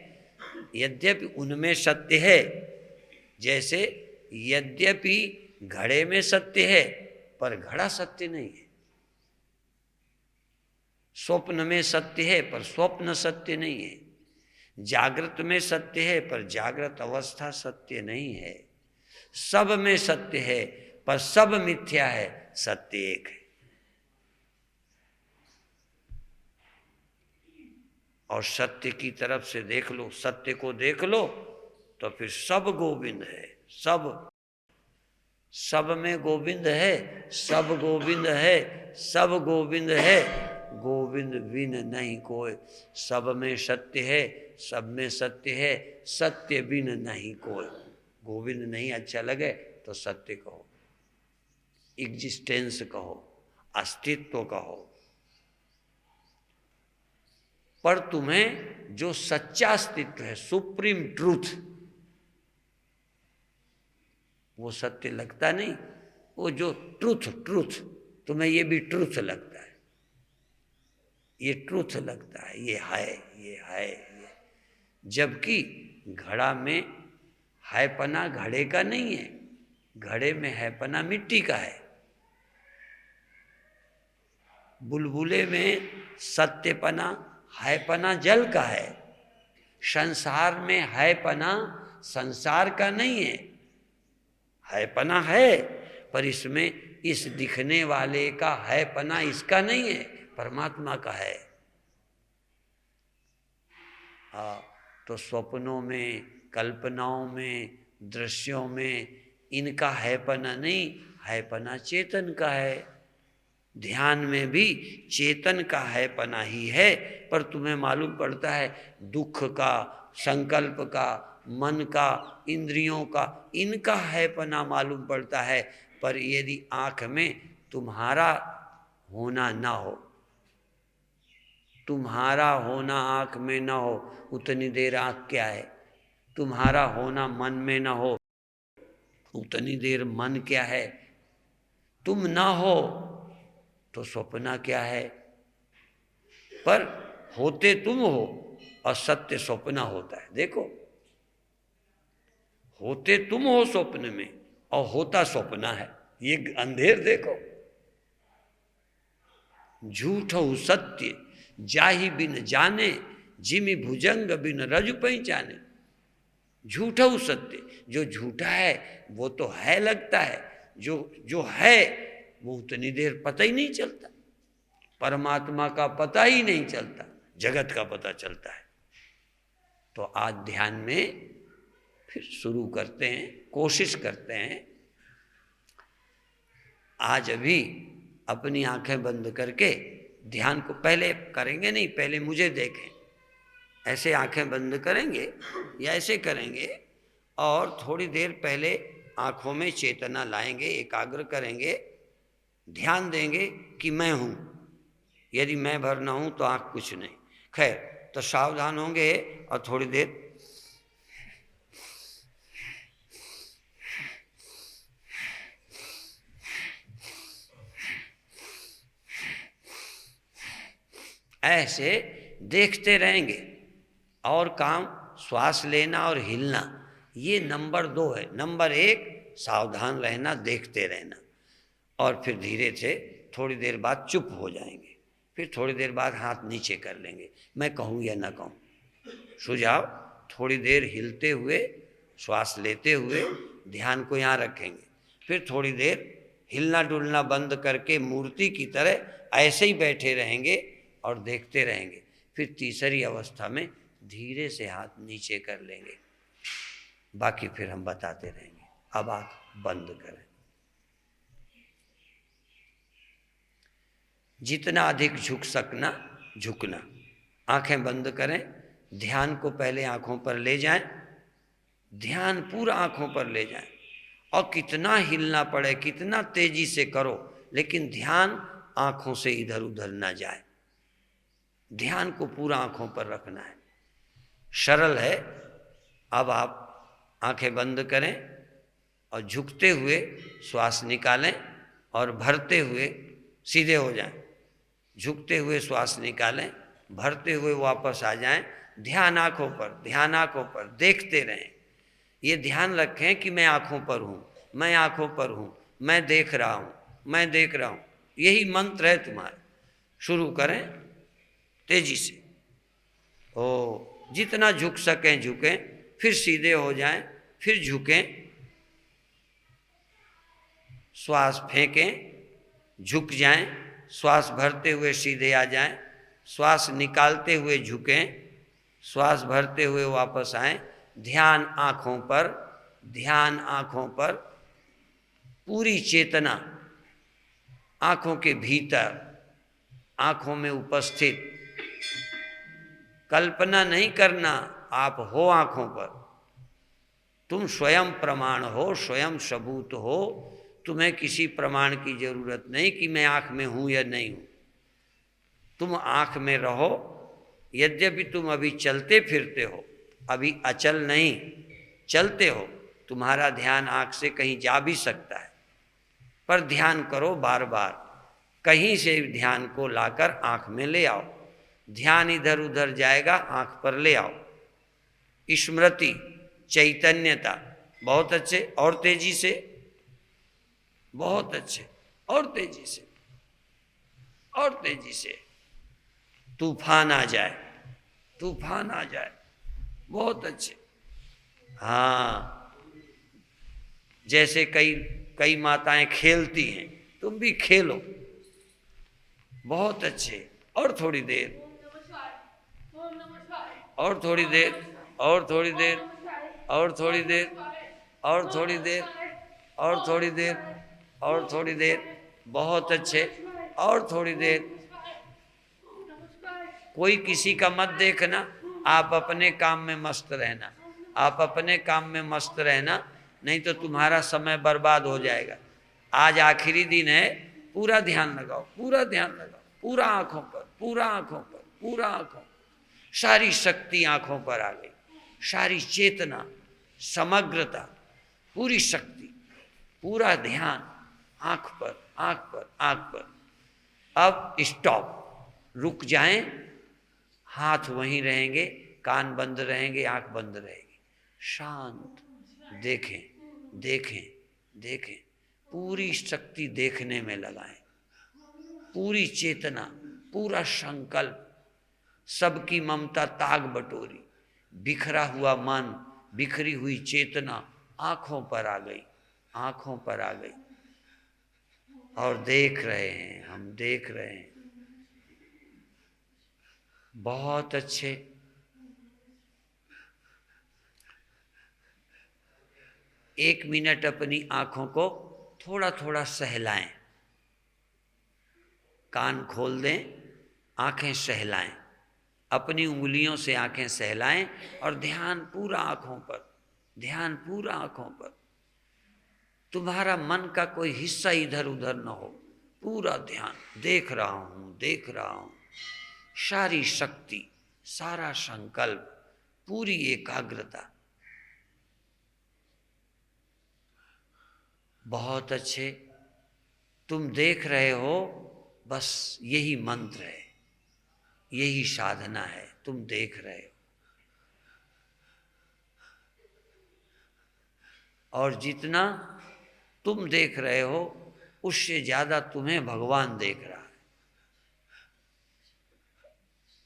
यद्यपि उनमें सत्य है, जैसे यद्यपि घड़े में सत्य है पर घड़ा सत्य नहीं है। स्वप्न में सत्य है पर स्वप्न सत्य नहीं है। जागृत में सत्य है पर जागृत अवस्था सत्य नहीं है। सब में सत्य है पर सब मिथ्या है, सत्य एक है। और सत्य की तरफ से देख लो, सत्य को देख लो तो फिर सब गोविंद है। सब में गोविंद है, सब गोविंद है, सब गोविंद है, गोविंद बिन नहीं कोई। सब में सत्य है, सब में सत्य है, सत्य बिन नहीं कोई। गोविंद नहीं अच्छा लगे तो सत्य कहो, एग्जिस्टेंस कहो, अस्तित्व कहो। पर तुम्हें जो सच्चा अस्तित्व है, सुप्रीम ट्रूथ, वो सत्य लगता नहीं। वो जो ट्रूथ तुम्हें ये भी ट्रूथ लगता है, ये ट्रूथ लगता है, ये है। जबकि घड़ा में हैपना घड़े का नहीं है, घड़े में हैपना मिट्टी का है। बुलबुले में सत्यपना हैपना जल का है। संसार में हैपना संसार का नहीं है, हैपना है पर इसमें इस दिखने वाले का हैपना इसका नहीं है, परमात्मा का है। हाँ, तो स्वप्नों में, कल्पनाओं में, दृश्यों में इनका हैपना नहीं, हैपना चेतन का है। ध्यान में भी चेतन का हैपना ही है, पर तुम्हें मालूम पड़ता है दुख का, संकल्प का, मन का, इंद्रियों का, इनका हैपना मालूम पड़ता है। पर यदि आँख में तुम्हारा होना ना हो, तुम्हारा होना आँख में ना हो, उतनी देर आँख क्या है? तुम्हारा होना मन में ना हो, उतनी देर मन क्या है? तुम ना हो तो स्वप्न क्या है? पर होते तुम हो और सत्य स्वप्न होता है। देखो, होते तुम हो स्वप्न में और होता स्वप्न है। ये अंधेर देखो। झूठ हो सत्य जाहि बिन जाने, जिमि भुजंग बिन रज पहचाने। झूठा हो सत्य, जो झूठा है वो तो है लगता है, जो है वो उतनी देर पता ही नहीं चलता। परमात्मा का पता ही नहीं चलता, जगत का पता चलता है। तो आज ध्यान में फिर शुरू करते हैं, कोशिश करते हैं। आज अभी अपनी आंखें बंद करके ध्यान को पहले करेंगे नहीं, पहले मुझे देखें। ऐसे आंखें बंद करेंगे या ऐसे करेंगे और थोड़ी देर पहले आंखों में चेतना लाएंगे, एकाग्र करेंगे, ध्यान देंगे कि मैं हूँ। यदि मैं भर ना हूँ तो आँख कुछ नहीं। खैर, तो सावधान होंगे और थोड़ी देर ऐसे देखते रहेंगे। और काम श्वास लेना और हिलना, ये नंबर 2 है। नंबर 1 सावधान रहना, देखते रहना। और फिर धीरे से थोड़ी देर बाद चुप हो जाएंगे। फिर थोड़ी देर बाद हाथ नीचे कर लेंगे, मैं कहूँ या ना कहूँ। सुझाव, थोड़ी देर हिलते हुए, श्वास लेते हुए ध्यान को यहाँ रखेंगे। फिर थोड़ी देर हिलना डुलना बंद करके मूर्ति की तरह ऐसे ही बैठे रहेंगे और देखते रहेंगे। फिर तीसरी अवस्था में धीरे से हाथ नीचे कर लेंगे। बाकी फिर हम बताते रहेंगे। अब आँख बंद करें। जितना अधिक झुक सकना झुकना। आंखें बंद करें, ध्यान को पहले आंखों पर ले जाएं, ध्यान पूरा आंखों पर ले जाएं और कितना हिलना पड़े, कितना तेजी से करो, लेकिन ध्यान आंखों से इधर उधर ना जाए। ध्यान को पूरा आंखों पर रखना है। सरल है। अब आप आंखें बंद करें और झुकते हुए श्वास निकालें और भरते हुए सीधे हो जाएं। झुकते हुए श्वास निकालें, भरते हुए वापस आ जाएं। ध्यान आंखों पर, ध्यान आंखों पर, देखते रहें। ये ध्यान रखें कि मैं आंखों पर हूँ, मैं आंखों पर हूँ, मैं देख रहा हूँ, मैं देख रहा हूँ। यही मंत्र है तुम्हारा। शुरू करें तेजी से। ओ, जितना झुक सकें झुकें, फिर सीधे हो जाएं, फिर झुकें, श्वास फेंकें, झुक जाएं, श्वास भरते हुए सीधे आ जाएं, श्वास निकालते हुए झुकें, श्वास भरते हुए वापस आएं। ध्यान आँखों पर, ध्यान आँखों पर, पूरी चेतना आँखों के भीतर, आँखों में उपस्थित। कल्पना नहीं करना, आप हो आँखों पर। तुम स्वयं प्रमाण हो, स्वयं सबूत हो। तुम्हें किसी प्रमाण की जरूरत नहीं कि मैं आँख में हूँ या नहीं हूँ। तुम आँख में रहो। यद्यपि तुम अभी चलते फिरते हो, अभी अचल नहीं, चलते हो। तुम्हारा ध्यान आँख से कहीं जा भी सकता है, पर ध्यान करो बार बार। कहीं से ध्यान को लाकर आँख में ले आओ। ध्यान इधर उधर जाएगा, आँख पर ले आओ। स्मृति, चैतन्यता। बहुत अच्छे, और तेजी से, बहुत अच्छे, और तेजी से, और तेजी से। तूफान आ जाए, तूफान आ जाए। बहुत अच्छे। हाँ, जैसे कई कई माताएं खेलती हैं, तुम भी खेलो। बहुत अच्छे। और थोड़ी देर, और थोड़ी देर, और थोड़ी देर, और थोड़ी देर, और थोड़ी देर, और थोड़ी देर, और थोड़ी देर। बहुत अच्छे। और थोड़ी देर। कोई किसी का मत देखना, आप अपने काम में मस्त रहना। आप अपने काम में मस्त रहना, नहीं तो तुम्हारा समय बर्बाद हो जाएगा। आज आखिरी दिन है, पूरा ध्यान लगाओ, पूरा ध्यान लगाओ, पूरा आंखों पर, पूरा आंखों पर, पूरा आंखों पर। सारी शक्ति आंखों पर आ गई, सारी चेतना, समग्रता, पूरी शक्ति, पूरा ध्यान आंख पर, आंख पर, आंख पर। अब स्टॉप, रुक जाएं। हाथ वहीं रहेंगे, कान बंद रहेंगे, आंख बंद रहेगी। शांत, देखें, देखें, देखें। पूरी शक्ति देखने में लगाएं, पूरी चेतना, पूरा संकल्प। सबकी ममता ताग बटोरी, बिखरा हुआ मन, बिखरी हुई चेतना आंखों पर आ गई, आंखों पर आ गई। और देख रहे हैं, हम देख रहे हैं। बहुत अच्छे। एक मिनट अपनी आंखों को थोड़ा थोड़ा सहलाएं। कान खोल दें, आंखें सहलाएं। अपनी उंगलियों से आंखें सहलाएं और ध्यान पूरा आंखों पर, ध्यान पूरा आंखों पर। तुम्हारा मन का कोई हिस्सा इधर उधर न हो, पूरा ध्यान। देख रहा हूं, देख रहा हूं। सारी शक्ति, सारा संकल्प, पूरी एकाग्रता। बहुत अच्छे। तुम देख रहे हो, बस यही मंत्र है, यही साधना है। तुम देख रहे हो, और जितना तुम देख रहे हो, उससे ज्यादा तुम्हें भगवान देख रहा है।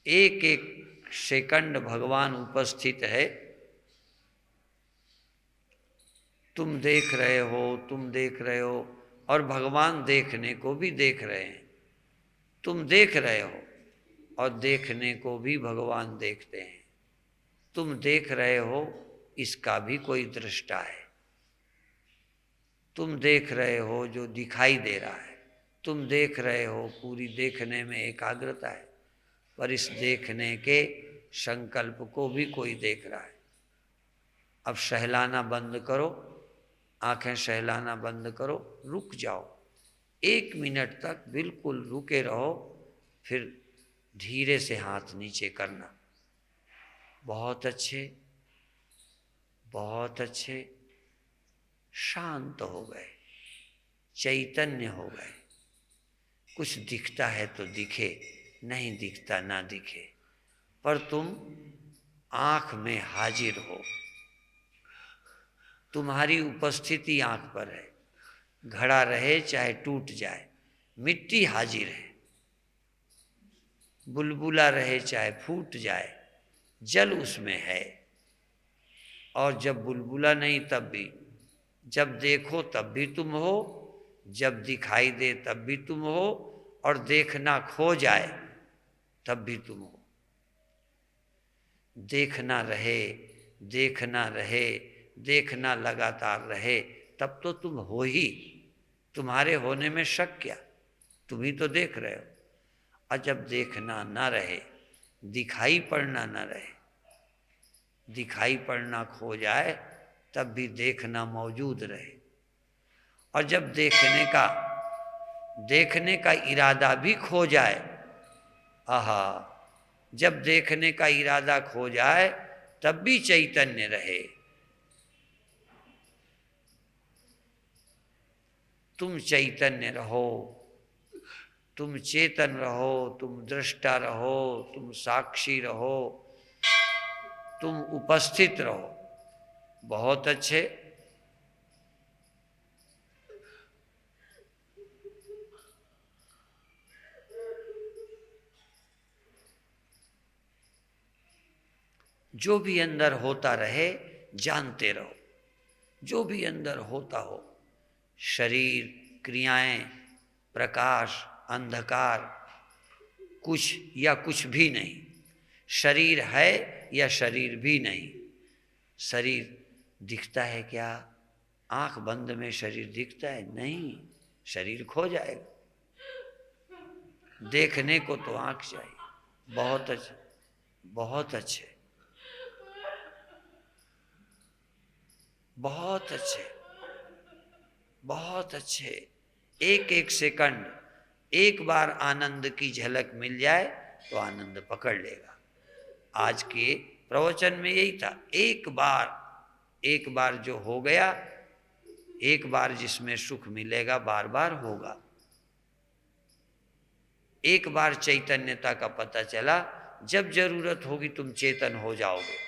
एक एक सेकंड भगवान उपस्थित है। तुम देख रहे हो, तुम देख रहे हो, और भगवान देखने को भी देख रहे हैं। तुम देख रहे हो और देखने को भी भगवान देखते हैं। तुम देख रहे हो, इसका भी कोई दृष्टा है। तुम देख रहे हो जो दिखाई दे रहा है। तुम देख रहे हो, पूरी देखने में एकाग्रता है, पर इस देखने के संकल्प को भी कोई देख रहा है। अब सहलाना बंद करो, आंखें सहलाना बंद करो, रुक जाओ, 1 मिनट तक बिल्कुल रुके रहो, फिर धीरे से हाथ नीचे करना। बहुत अच्छे, बहुत अच्छे। शांत हो गए, चैतन्य हो गए। कुछ दिखता है तो दिखे, नहीं दिखता ना दिखे, पर तुम आंख में हाजिर हो। तुम्हारी उपस्थिति आंख पर है। घड़ा रहे चाहे टूट जाए, मिट्टी हाजिर है। बुलबुला रहे चाहे फूट जाए, जल उसमें है। और जब बुलबुला नहीं तब भी, जब देखो तब भी तुम हो, जब दिखाई दे तब भी तुम हो, और देखना खो जाए तब भी तुम हो। देखना रहे, देखना रहे, देखना लगातार रहे, तब तो तुम हो ही। तुम्हारे होने में शक क्या, तुम ही तो देख रहे हो। और जब देखना ना रहे, दिखाई पड़ना ना रहे, दिखाई पड़ना खो जाए, तब भी देखना मौजूद रहे। और जब देखने का इरादा भी खो जाए, आहा, जब देखने का इरादा खो जाए तब भी चैतन्य रहे। तुम चैतन्य रहो, तुम चेतन रहो, तुम दृष्टा रहो, तुम साक्षी रहो, तुम उपस्थित रहो। बहुत अच्छे। जो भी अंदर होता रहे जानते रहो, जो भी अंदर होता हो, शरीर, क्रियाएं, प्रकाश, अंधकार, कुछ या कुछ भी नहीं। शरीर है या शरीर भी नहीं। शरीर दिखता है क्या? आंख बंद में शरीर दिखता है? नहीं, शरीर खो जाएगा। देखने को तो आंख चाहिए। बहुत अच्छे, बहुत अच्छे, बहुत अच्छे, बहुत अच्छे। एक एक सेकंड, एक बार आनंद की झलक मिल जाए तो आनंद पकड़ लेगा। आज के प्रवचन में यही था। एक बार जो हो गया, एक बार जिसमें सुख मिलेगा बार बार होगा। एक बार चैतन्यता का पता चला, जब जरूरत होगी तुम चेतन हो जाओगे।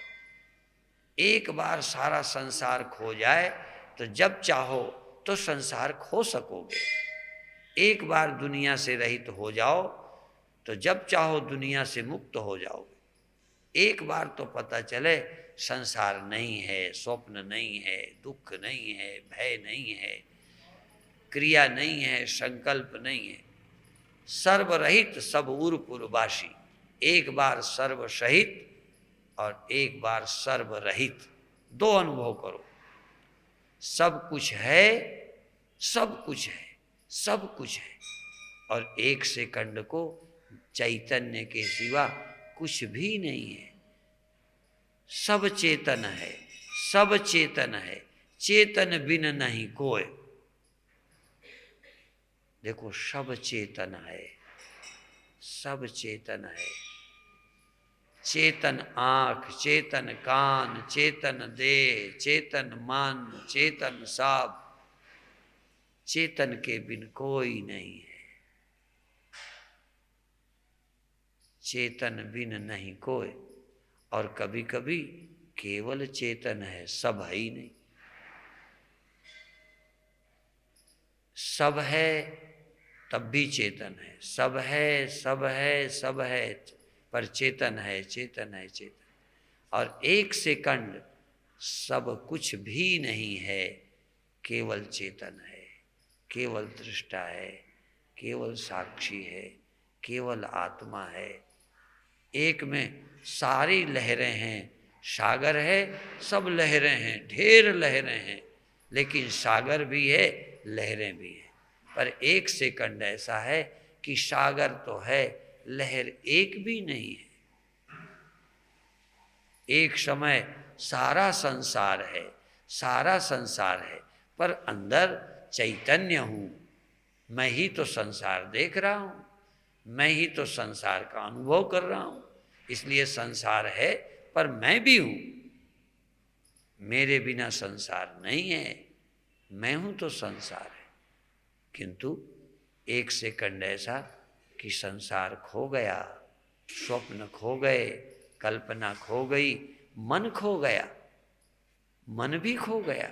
एक बार सारा संसार खो जाए तो जब चाहो तो संसार खो सकोगे। एक बार दुनिया से रहित हो जाओ तो जब चाहो दुनिया से मुक्त हो जाओगे। एक बार तो पता चले संसार नहीं है, स्वप्न नहीं है, दुख नहीं है, भय नहीं है, क्रिया नहीं है, संकल्प नहीं है, सर्वरहित सब उर्पुरवासी। एक बार सर्व सहित और एक बार सर्व रहित, दो अनुभव करो। सब कुछ है, सब कुछ है, सब कुछ है, और एक सेकंड को चैतन्य के सिवा कुछ भी नहीं है। सब चेतन है, सब चेतन है, चेतन बिन नहीं कोय। देखो, सब चेतन है, सब चेतन है। चेतन आँख, चेतन कान, चेतन देह, चेतन मन, चेतन सब। चेतन के बिन कोई नहीं है। चेतन बिन नहीं कोई। और कभी कभी केवल चेतन है, सब है ही नहीं। सब है तब भी चेतन है, सब है, सब है, सब है, पर चेतन है, चेतन है, चेतन। और एक सेकंड सब कुछ भी नहीं है, केवल चेतन है, केवल दृष्टा है, केवल साक्षी है, केवल आत्मा है। एक में सारी लहरें हैं, सागर है, सब लहरें हैं, ढेर लहरें हैं, लेकिन सागर भी है, लहरें भी हैं। पर एक सेकंड ऐसा है कि सागर तो है, लहर एक भी नहीं है। एक समय सारा संसार है, सारा संसार है, पर अंदर चैतन्य हूँ। मैं ही तो संसार देख रहा हूँ, मैं ही तो संसार का अनुभव कर रहा हूँ। इसलिए संसार है पर मैं भी हूँ। मेरे बिना संसार नहीं है, मैं हूँ तो संसार है। किंतु एक सेकंड ऐसा कि संसार खो गया, स्वप्न खो गए, कल्पना खो गई, मन खो गया, मन भी खो गया।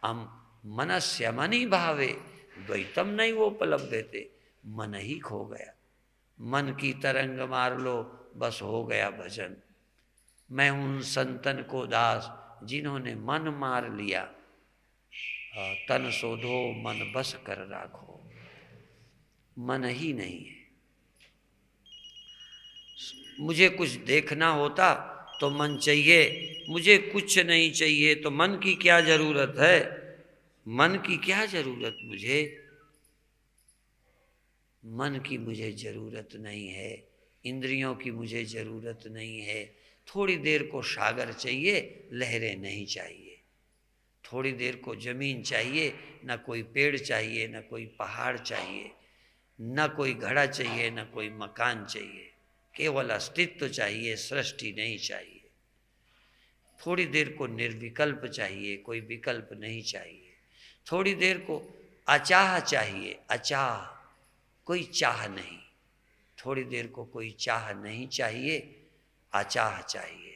हम मनस्य मनि भावे द्वैतम नहीं वो उपलब्धते, मन ही खो गया। मन की तरंग मार लो बस हो गया भजन। मैं उन संतन को दास जिन्होंने मन मार लिया, तन शोधो मन बस कर राखो। मन ही नहीं है। मुझे कुछ देखना होता तो मन चाहिए, मुझे कुछ नहीं चाहिए तो मन की क्या जरूरत है? मन की क्या जरूरत मुझे? मन की मुझे जरूरत नहीं है, इंद्रियों की मुझे जरूरत नहीं है। थोड़ी देर को सागर चाहिए, लहरें नहीं चाहिए। थोड़ी देर को जमीन चाहिए, ना कोई पेड़ चाहिए, ना कोई पहाड़ चाहिए, ना कोई घड़ा चाहिए, ना कोई मकान चाहिए। केवल अस्तित्व चाहिए, सृष्टि नहीं चाहिए। थोड़ी देर को निर्विकल्प चाहिए, कोई विकल्प नहीं चाहिए। थोड़ी देर को अचाह चाहिए, अचाह, कोई चाह नहीं। थोड़ी देर को कोई चाह नहीं चाहिए, अचाह चाहिए।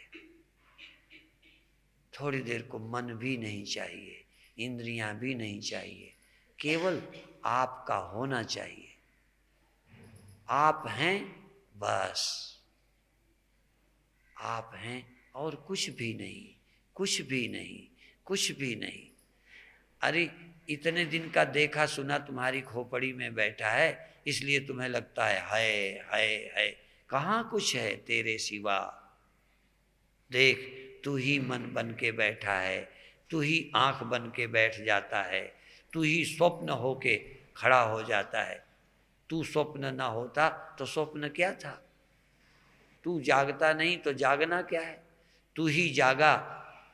थोड़ी देर को मन भी नहीं चाहिए, इंद्रियां भी नहीं चाहिए, केवल आपका होना चाहिए। आप हैं बस, आप हैं और कुछ भी नहीं, कुछ भी नहीं, कुछ भी नहीं। अरे इतने दिन का देखा सुना तुम्हारी खोपड़ी में बैठा है, इसलिए तुम्हें लगता है। कहाँ कुछ है तेरे सिवा? देख, तू ही मन बन के बैठा है, तू ही आंख बन के बैठ जाता है, तू ही स्वप्न होके खड़ा हो जाता है। तू स्वप्न ना होता तो स्वप्न क्या था? तू जागता नहीं तो जागना क्या है? तू ही जागा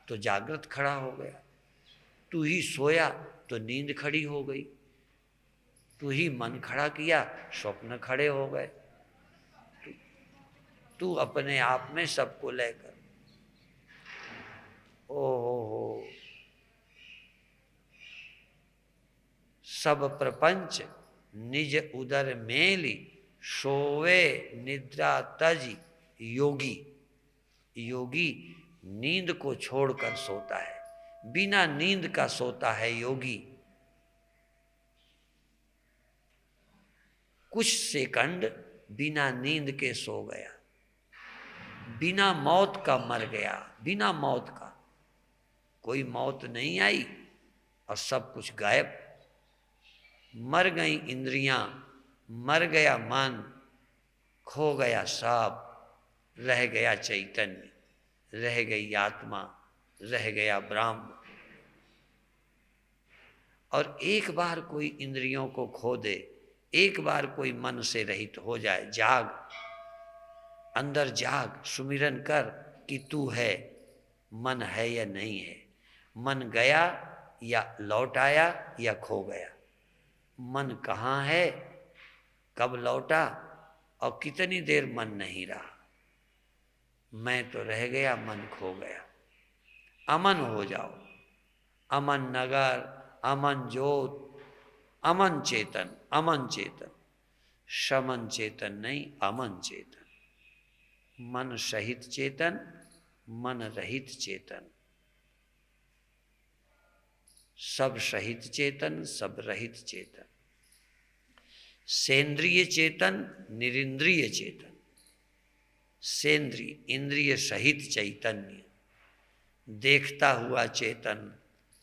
तो जागृत खड़ा हो गया, तू ही सोया तो नींद खड़ी हो गई, तू ही मन खड़ा किया स्वप्न खड़े हो गए। तू अपने आप में सबको लेकर, ओ सब प्रपंच निज उदर मेली, सोवे निद्रा तज योगी। योगी नींद को छोड़कर सोता है, बिना नींद का सोता है योगी। कुछ सेकंड बिना नींद के सो गया, बिना मौत का मर गया, बिना मौत का। कोई मौत नहीं आई और सब कुछ गायब। मर गई इंद्रियां, मर गया मन, खो गया सब, रह गया चैतन्य, रह गई आत्मा, रह गया ब्रह्म। और एक बार कोई इंद्रियों को खो दे, एक बार कोई मन से रहित हो जाए, जाग, अंदर जाग, सुमिरन कर कि तू है, मन है या नहीं है, मन गया या लौट आया या खो गया, मन कहाँ है, कब लौटा और कितनी देर मन नहीं रहा। मैं तो रह गया, मन खो गया। अमन हो जाओ, अमन नगर, अमन ज्योत, अमन चेतन, अमन चेतन, शमन चेतन नहीं, अमन चेतन। मन सहित चेतन, मन रहित चेतन, सब सहित चेतन, सब रहित चेतन, सेंद्रिय चेतन, निरिंद्रिय चेतन। सेंद्रिय इंद्रिय सहित चैतन्य, देखता हुआ चेतन,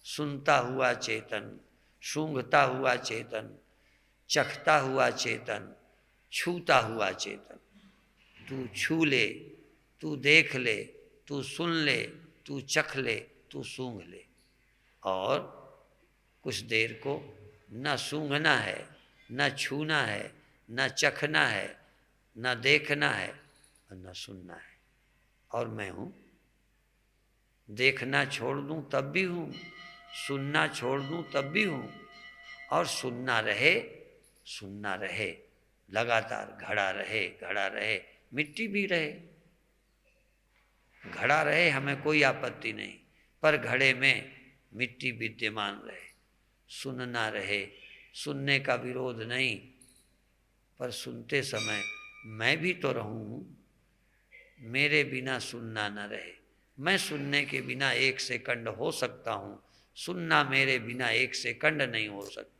सुनता हुआ चेतन, सूंघता हुआ चेतन, चखता हुआ चेतन, छूता हुआ चेतन। तू छू ले, तू देख ले, तू सुन ले, तू चख ले, तू सूंघ ले। और कुछ देर को न सूंघना है, न छूना है, न चखना है, न देखना है और न सुनना है। और मैं हूँ, देखना छोड़ दूँ तब भी हूँ, सुनना छोड़ दूं तब भी हूँ, और सुनना रहे, लगातार घड़ा रहे, मिट्टी भी रहे, घड़ा रहे, हमें कोई आपत्ति नहीं, पर घड़े में मिट्टी विद्यमान रहे। सुनना रहे, सुनने का विरोध नहीं, पर सुनते समय मैं भी तो रहूं, मेरे बिना सुनना न रहे। मैं सुनने के बिना 1 सेकंड हो सकता हूँ, सुनना मेरे बिना 1 सेकंड नहीं हो सकता।